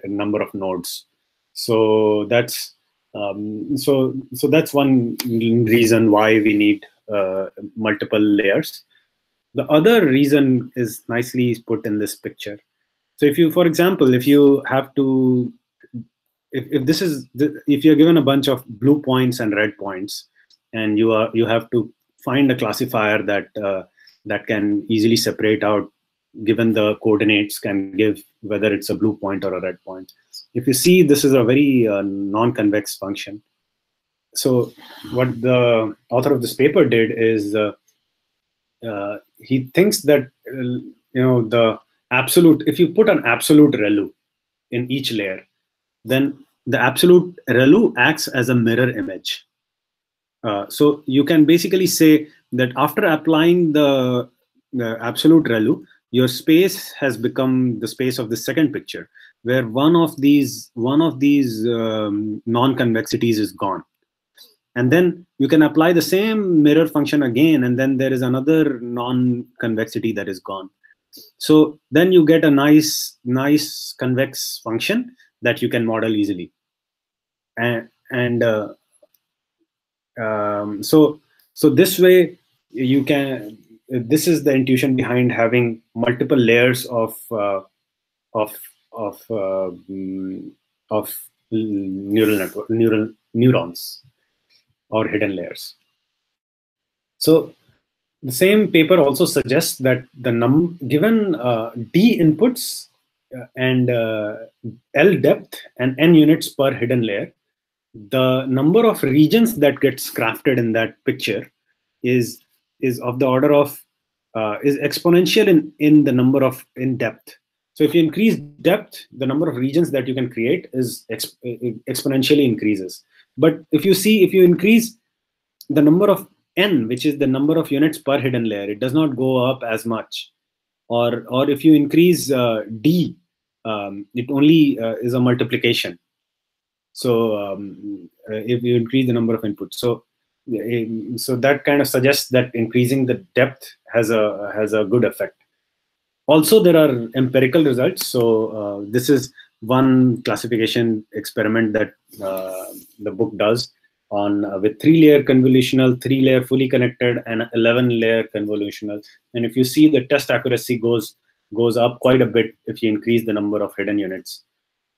number of nodes. So that's that's one reason why we need multiple layers. The other reason is nicely put in this picture. So if you, for example, if you have to, if you're given a bunch of blue points and red points, and you have to find a classifier that can easily separate out, given the coordinates, can give whether it's a blue point or a red point. If you see, this is a very non-convex function. So what the author of this paper did is he thinks that the absolute, if you put an absolute Relu in each layer, then the absolute Relu acts as a mirror image. So you can basically say that after applying the absolute Relu, your space has become the space of the second picture, where one of these non-convexities is gone. And then you can apply the same mirror function again, and then there is another non-convexity that is gone. So then you get a nice convex function that you can model easily. So this way you can. This is the intuition behind having multiple layers of neurons or hidden layers. So the same paper also suggests that the given D inputs and L depth and N units per hidden layer, the number of regions that gets crafted in that picture is of the order of is exponential in the number of in depth. So if you increase depth, the number of regions that you can create is exponentially increases. But if you increase the number of n, which is the number of units per hidden layer, it does not go up as much. Or if you increase d, it only is a multiplication. So if you increase the number of inputs, so that kind of suggests that increasing the depth has a good effect. Also, there are empirical results. So this is one classification experiment that the book does on with 3-layer convolutional, 3-layer fully connected, and 11-layer convolutional. And if you see, the test accuracy goes up quite a bit if you increase the number of hidden units,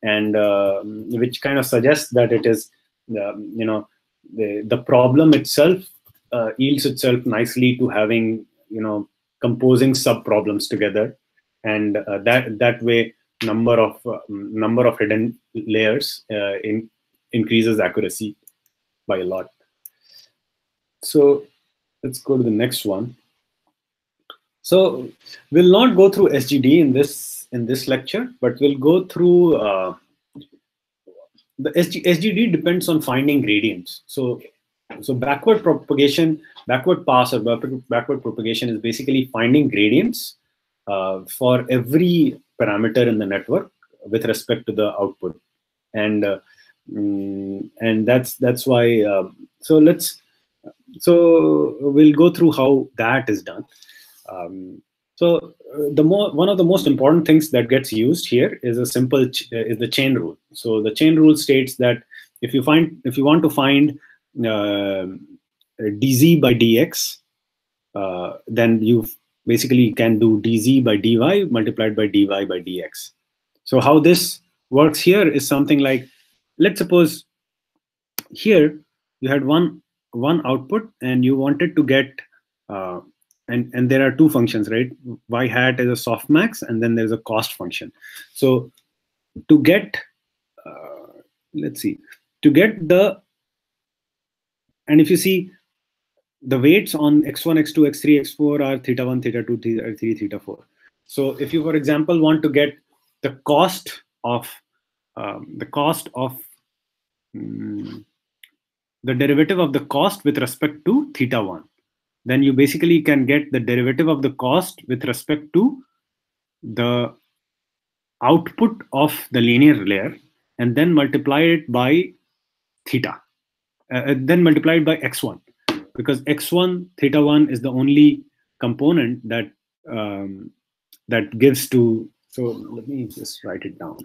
and which kind of suggests that it is the problem itself yields itself nicely to having composing sub problems together, and that way number of hidden layers increases accuracy by a lot. So let's go to the next one. So we'll not go through SGD in this lecture, but we'll go through the SGD depends on finding gradients. So backward pass or backward propagation is basically finding gradients for every parameter in the network with respect to the output, and that's why. So we'll go through how that is done. One of the most important things that gets used here is is the chain rule. So the chain rule states that if you want to find dz by dx, then you basically can do dz by dy multiplied by dy by dx. So how this works here is something like, let's suppose here you had one output and you wanted to get and there are two functions, right? Y hat is a softmax, and then there's a cost function. So to get and if you see, the weights on x1, x2, x3, x4 are theta 1, theta 2, theta 3, theta 4. So if you, for example, want to get the cost of the derivative of the cost with respect to theta 1, then you basically can get the derivative of the cost with respect to the output of the linear layer, and then multiply it by theta, then multiply it by x1, because x1 theta 1 is the only component that that gives to. So let me just write it down.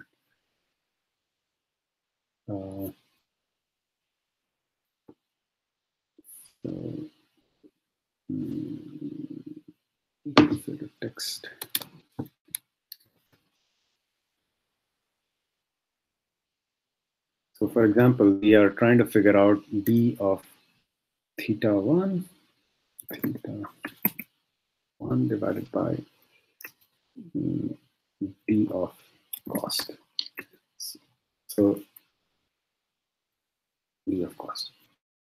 Text. So for example, we are trying to figure out d of theta 1 divided by d of cost. So d of cost.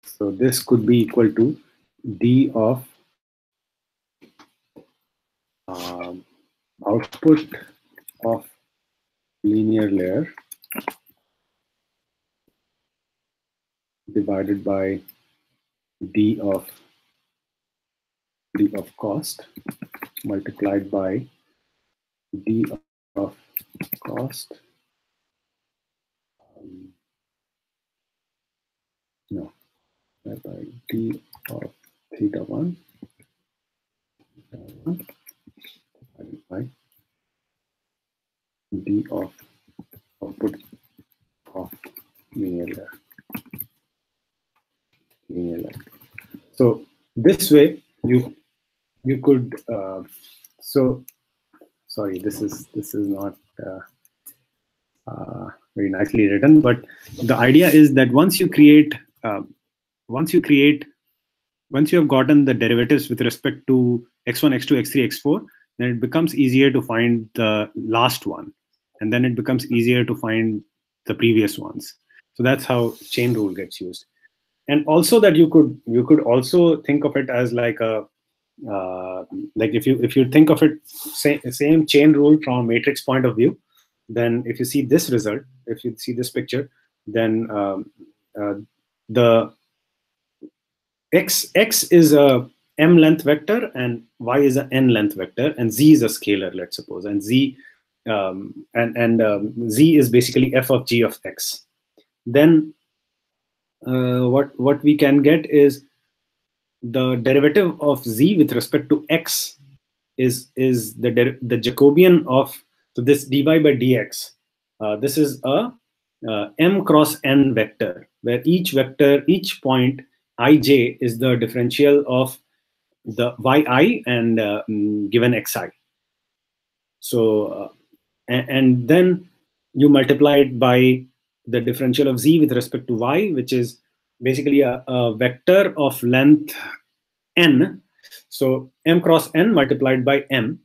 So this could be equal to d of output of linear layer divided by d of cost multiplied by d of cost by d of theta 1 divided by d of output of linear layer. So this way you could so sorry, this is not very nicely written, but the idea is that once you have gotten the derivatives with respect to x1, x2, x3, x4, then it becomes easier to find the last one, and then it becomes easier to find the previous ones. So that's how chain rule gets used. And also that you could also think of it as like a like if you think of it, same chain rule from a matrix point of view, then if you see this result, if you see this picture, then the x is a m length vector and y is a n length vector, and z is a scalar, let's suppose, and z z is basically f of g of x. Then what we can get is the derivative of z with respect to x is the Jacobian of, so this dy by dx. This is a m cross n vector, where each point ij is the differential of the yi and given xi. So and then you multiply it by the differential of z with respect to y, which is basically a vector of length n. So m cross n multiplied by m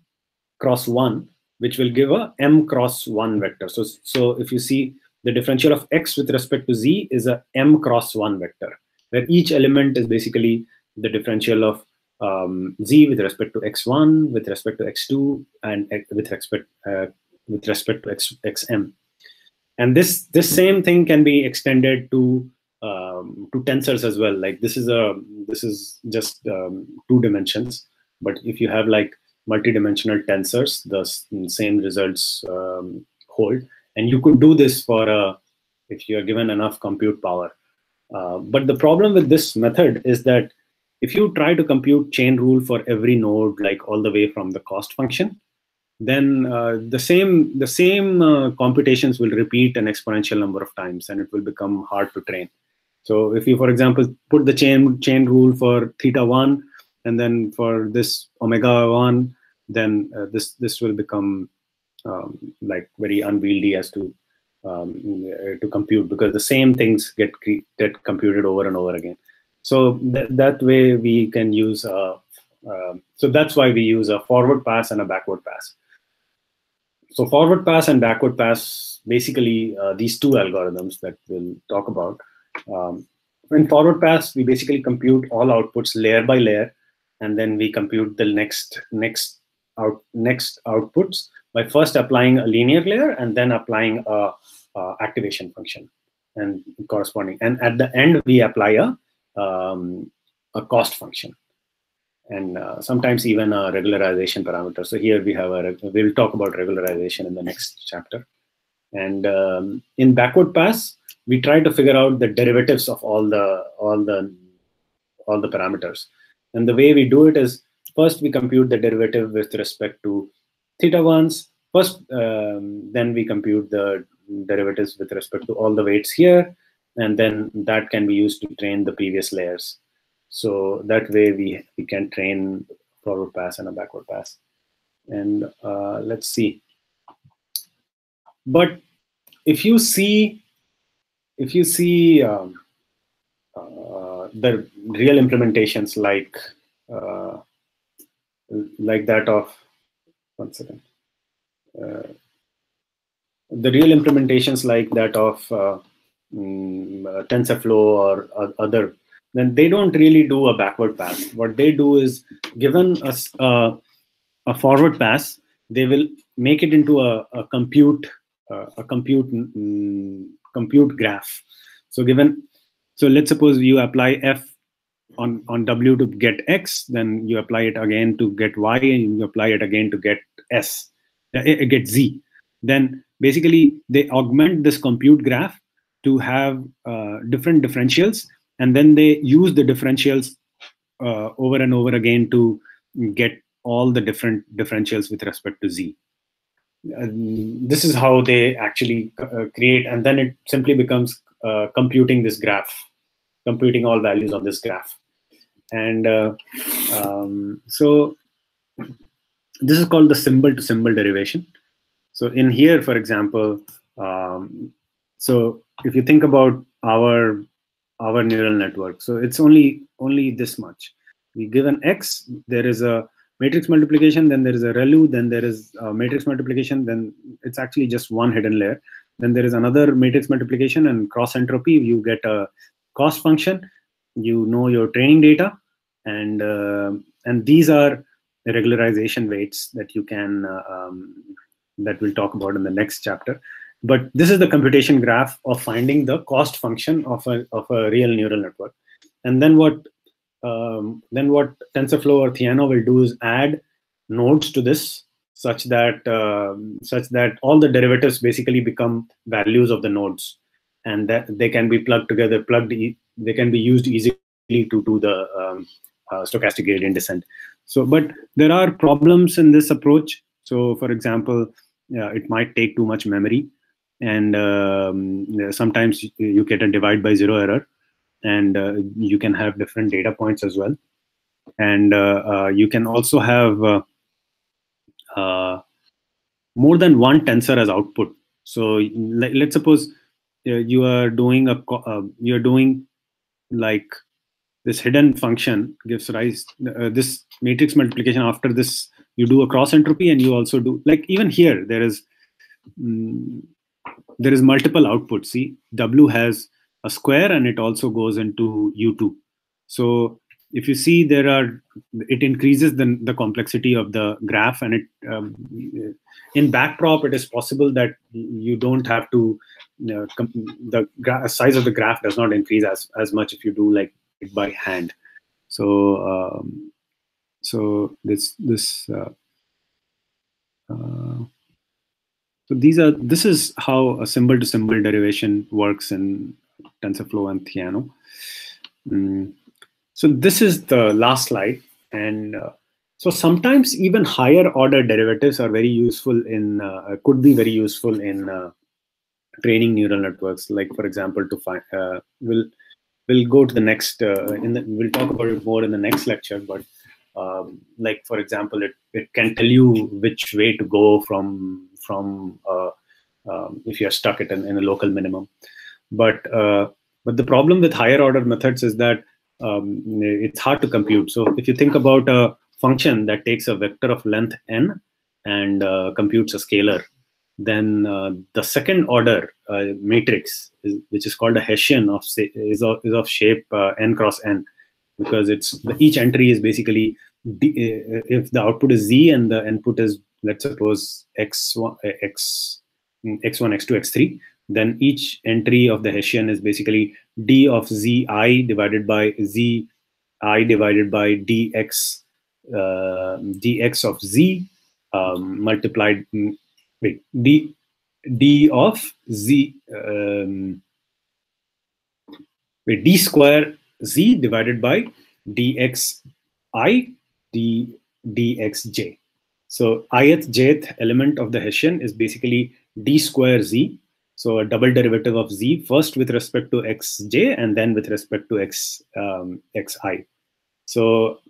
cross 1, which will give a m cross 1 vector. So if you see, the differential of x with respect to z is a m cross 1 vector, where each element is basically the differential of z with respect to x1, with respect to x2, and with respect to xm. And this same thing can be extended to tensors as well. Like this is just 2 dimensions, but if you have like multi-dimensional tensors, the same results hold. And you could do this for if you are given enough compute power. But the problem with this method is that if you try to compute chain rule for every node, like all the way from the cost function, then the same computations will repeat an exponential number of times, and it will become hard to train. So if you, for example, put the chain rule for theta1, and then for this omega1, then this will become like very unwieldy as to compute, because the same things get computed over and over again. So that way we can use so that's why we use a forward pass and a backward pass. So forward pass and backward pass, basically these 2 algorithms that we'll talk about. In forward pass, we basically compute all outputs layer by layer, and then we compute the next outputs by first applying a linear layer and then applying a activation function and corresponding. And at the end, we apply a cost function, and sometimes even a regularization parameter. So here we have we'll talk about regularization in the next chapter. And in backward pass, we try to figure out the derivatives of all the parameters. And the way we do it is, first we compute the derivative with respect to theta1s first, then we compute the derivatives with respect to all the weights here, and then that can be used to train the previous layers. So that way we can train forward pass and a backward pass. And let's see. But if you see the real implementations like that of, one second, the real implementations like that of TensorFlow or other, then they don't really do a backward pass. What they do is, given us a forward pass, they will make it into a compute graph. So let's suppose you apply f on w to get x, then you apply it again to get y, and you apply it again to get get z. Then basically they augment this compute graph to have different differentials, and then they use the differentials over and over again to get all the different differentials with respect to z. This is how they actually create, and then it simply becomes computing this graph, computing all values on this graph. And so this is called the symbol-to-symbol derivation. So in here, for example, so if you think about our neural network, so it's only this much. We give an x, there is a matrix multiplication, then there is a Relu, then there is a matrix multiplication, then it's actually just one hidden layer. Then there is another matrix multiplication, and cross entropy, you get a cost function, you know your training data, and these are the regularization weights that you can that we'll talk about in the next chapter. But this is the computation graph of finding the cost function of a real neural network. And then what TensorFlow or Theano will do is add nodes to this, such that all the derivatives basically become values of the nodes, and that they can be plugged together. They can be used easily to do the stochastic gradient descent. So, but there are problems in this approach. So, for example, it might take too much memory, and sometimes you get a divide by zero error, and you can have different data points as well. And you can also have more than one tensor as output. So let's suppose you are doing you're doing like this hidden function gives rise this matrix multiplication. After this, you do a cross entropy, and you also do, like, even here there is multiple outputs. See, W has a square, and it also goes into U2. So if you see, it increases the complexity of the graph, and it in backprop it is possible that you don't have to the size of the graph does not increase as much if you do like it by hand. So so this so this is how a symbol to symbol derivation works in TensorFlow and Theano. So this is the last slide, and so sometimes even higher order derivatives are very useful in could be very useful in training neural networks. Like, for example, to find we'll go to the next we'll talk about it more in the next lecture. But like, for example, it can tell you which way to go from if you're stuck in a local minimum. But the problem with higher order methods is that it's hard to compute. So if you think about a function that takes a vector of length n and computes a scalar, then the second order matrix, which is called a Hessian, is of shape n cross n, because each entry is basically if the output is z and the input is, let's suppose, x1, x2, x3, then each entry of the Hessian is basically d of zi divided by zi divided by dx of z multiplied d of z d square z divided by dx I dxj. So ith jth element of the Hessian is basically d square z. So a double derivative of z, first with respect to xj and then with respect to xi. So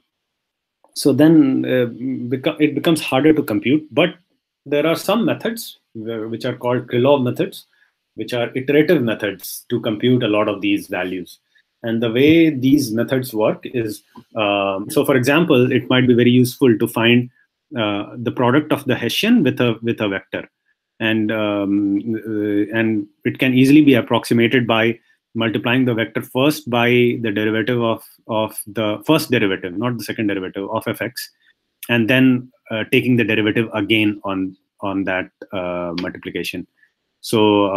then it becomes harder to compute. But there are some methods which are called Krylov methods, which are iterative methods to compute a lot of these values. And the way these methods work is, so for example, it might be very useful to find the product of the Hessian with a vector, and it can easily be approximated by multiplying the vector first by the derivative of the first derivative, not the second derivative of fx, and then taking the derivative again on that multiplication. So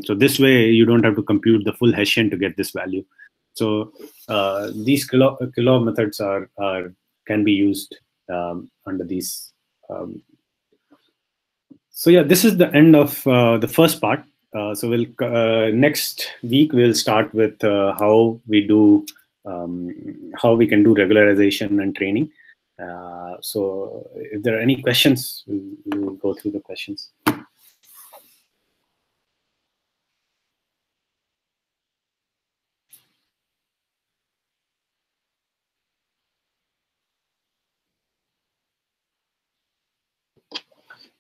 so this way you don't have to compute the full Hessian to get this value. So these Krylov methods can be used under these. So yeah, this is the end of the first part. So we'll next week we'll start with how we can do regularization and training. So if there are any questions, we'll go through the questions.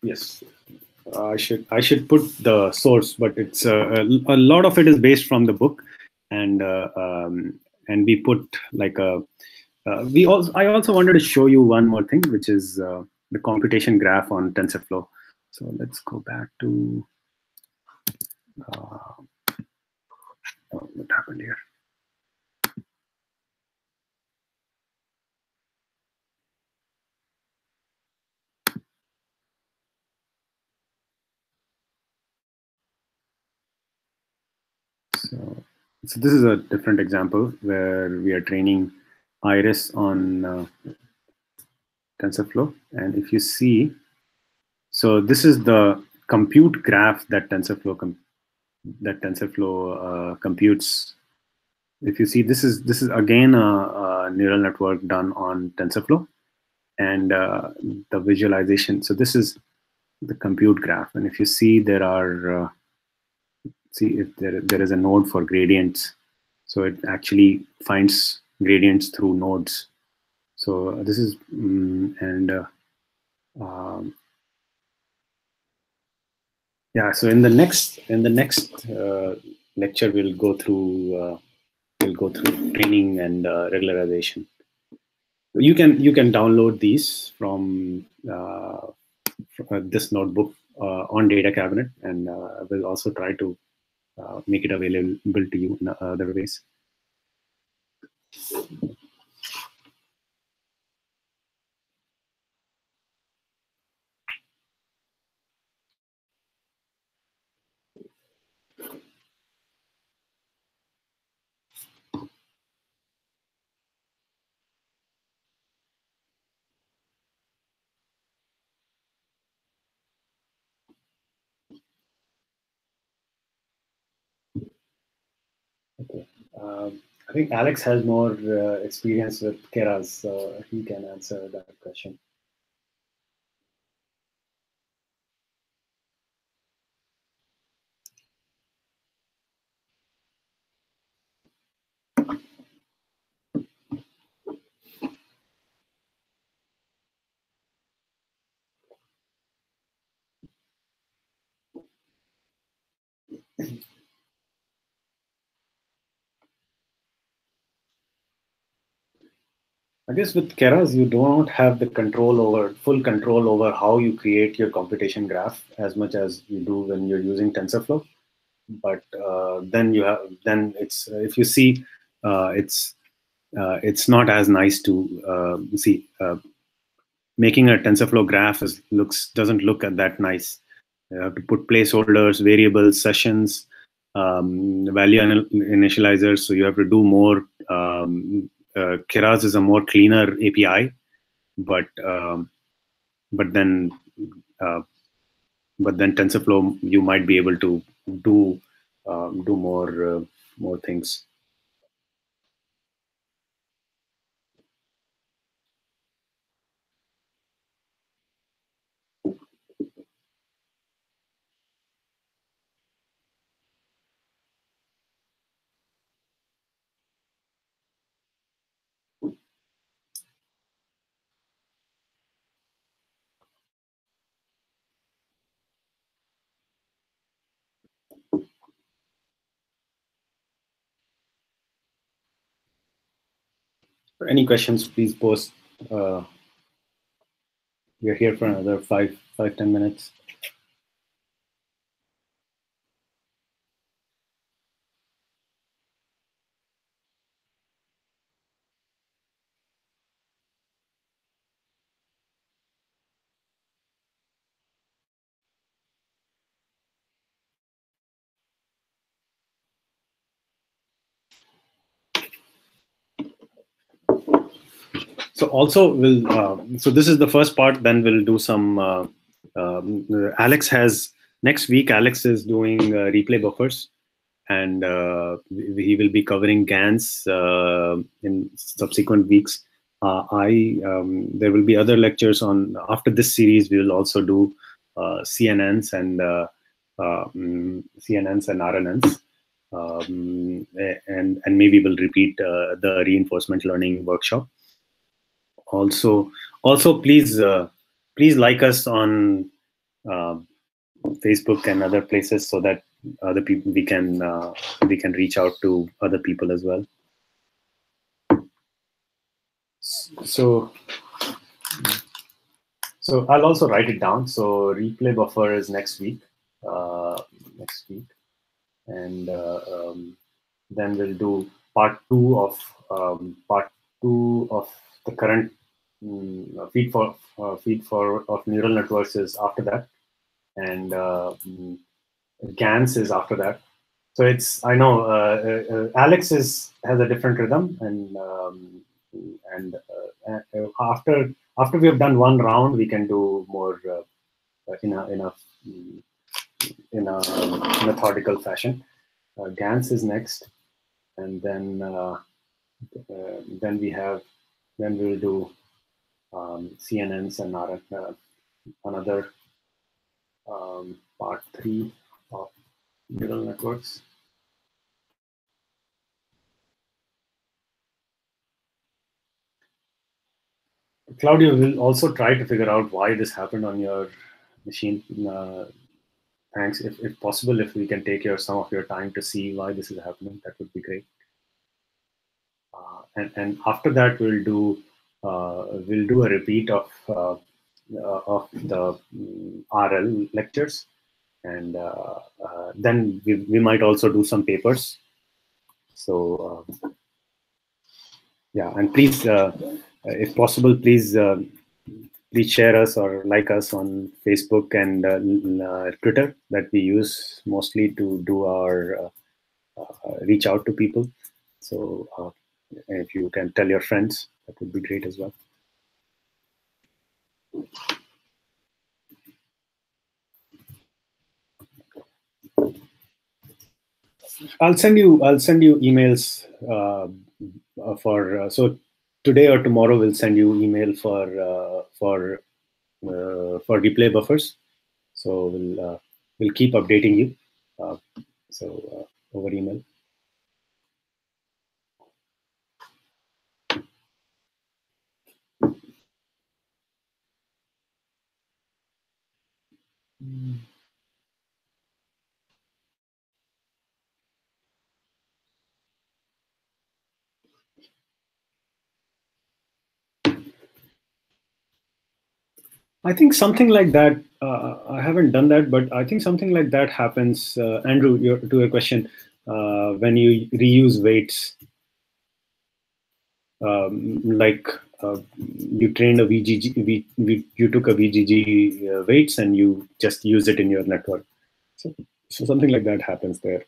Yes, I should put the source, but it's a lot of it is based from the book, and we put like a I also wanted to show you one more thing, which is the computation graph on TensorFlow. So let's go back to what happened here. So this is a different example where we are training Iris on TensorFlow. And if you see, so this is the compute graph that TensorFlow computes. If you see, this is again a neural network done on TensorFlow, and the visualization. So this is the compute graph, and if you see, there are see if there is a node for gradients, so it actually finds gradients through nodes. So this is yeah. So in the next lecture, we'll go through training and regularization. You can download these from this notebook on DataCabinet, and we'll also try to make it available to you in other ways. Okay. I think Alex has more experience with Keras, so he can answer that question. I guess with Keras, you don't have the full control over how you create your computation graph as much as you do when you're using TensorFlow. But then it's if you see, it's not as nice to see. Making a TensorFlow graph doesn't look that nice. You have to put placeholders, variables, sessions, value initializers. So you have to do more. Keras is a more cleaner API, but then TensorFlow, you might be able to do more things. For any questions, please post. We're here for another 5-10 minutes. So also so this is the first part. Then we'll do some. Alex has next week. Alex is doing replay buffers, and he will be covering GANs in subsequent weeks. There will be other lectures on after this series. We will also do CNNs and RNNs. And maybe we'll repeat the reinforcement learning workshop. Also please like us on Facebook and other places, so that other people we can reach out to other people as well. So I'll also write it down. So replay buffer is next week, and then we'll do part two of the current feed for of neural networks is after that, and GANs is after that. So it's, I know Alex has a different rhythm, and after we have done one round, we can do more in a methodical fashion. Gans is next, and then we'll do CNNs and another part 3 of neural networks. Claudio will also try to figure out why this happened on your machine. Thanks. If possible, if we can take some of your time to see why this is happening, that would be great. And after that, we'll do a repeat of the RL lectures, and then we might also do some papers. So yeah, and please, if possible, please share us or like us on Facebook and Twitter, that we use mostly to do our reach out to people. So if you can tell your friends, that would be great as well. I'll send you emails so today or tomorrow we'll send you email for replay buffers. So we'll keep updating you. Over email. I think something like that. I haven't done that, but I think something like that happens. Andrew, to your question, when you reuse weights, like you trained a VGG, you took a VGG weights and you just use it in your network. So something like that happens there.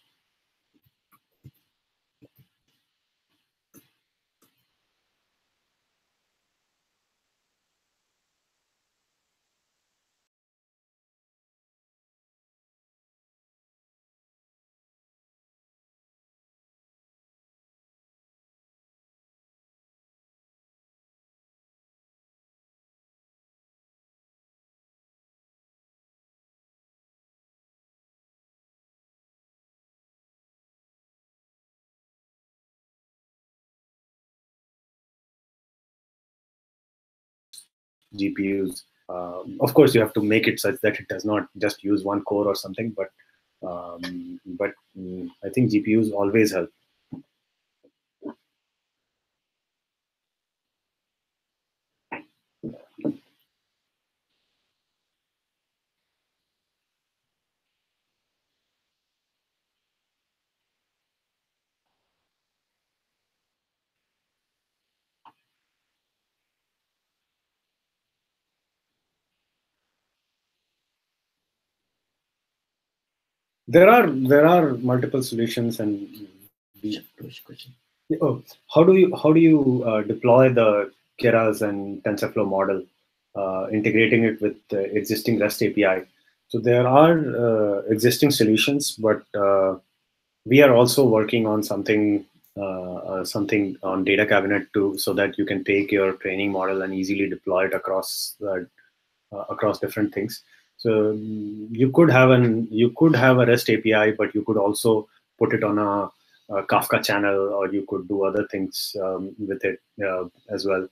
GPUs. Of course, you have to make it such that it does not just use one core or something, but I think GPUs always help. There are multiple solutions, and how do you deploy the Keras and TensorFlow model, integrating it with the existing REST API? So there are existing solutions, but we are also working on something on DataCabinet too, so that you can take your training model and easily deploy it across different things. So you could have a REST API, but you could also put it on a Kafka channel, or you could do other things with it as well.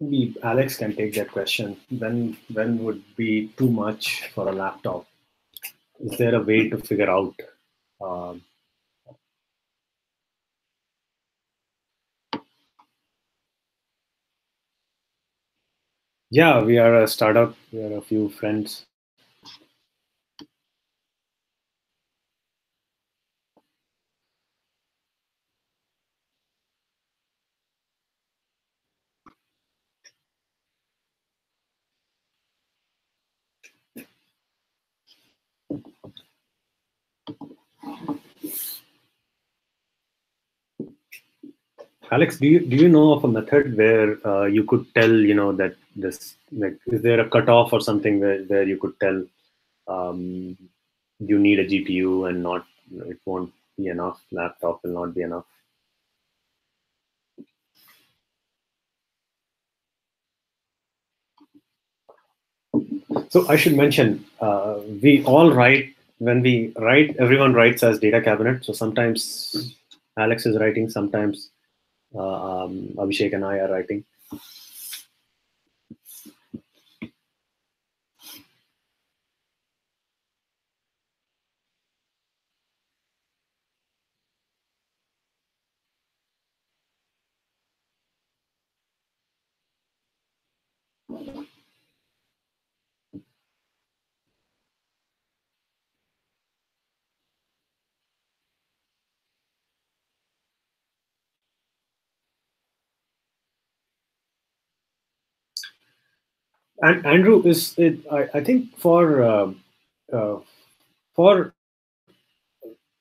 Maybe Alex can take that question. When would be too much for a laptop? Is there a way to figure out? Yeah, we are a startup. We are a few friends. Alex, do you know of a method where you could tell, that this, like, is there a cutoff or something where you could tell um, you need a GPU and not, it won't be enough, laptop will not be enough? So I should mention, we all write, when we write, everyone writes as DataCabinet. So sometimes Alex is writing, sometimes Abhishek and I are writing. And Andrew, I think uh, for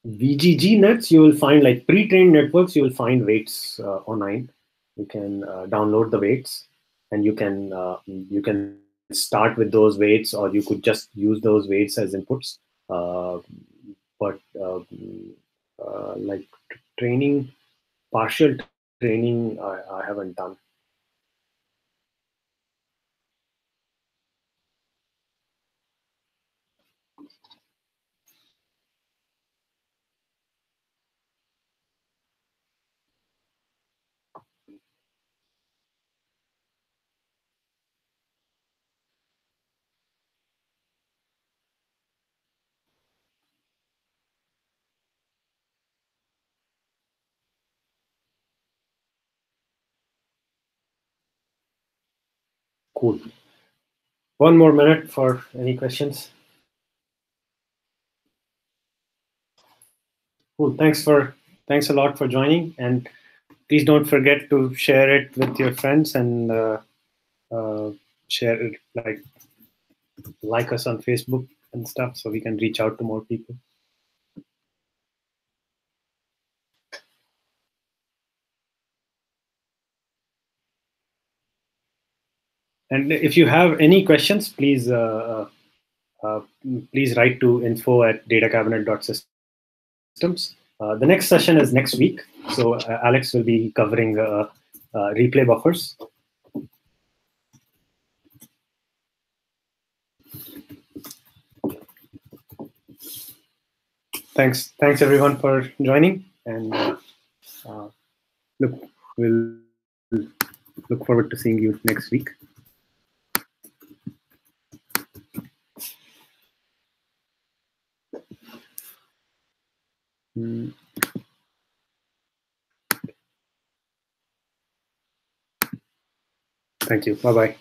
VGG nets, you will find, like, pre-trained networks, you will find weights online. You can download the weights, and you can start with those weights, or you could just use those weights as inputs. Uh, but like training, partial training, I haven't done. Cool. One more minute for any questions. Cool. Thanks a lot for joining, and please don't forget to share it with your friends, and uh, share it, like us on Facebook and stuff, so we can reach out to more people. And if you have any questions, uh, please write to info@datacabinet.systems. The next session is next week, so Alex will be covering replay buffers. Thanks everyone for joining, and uh, look, we'll look forward to seeing you next week. Mm. Thank you. Bye bye.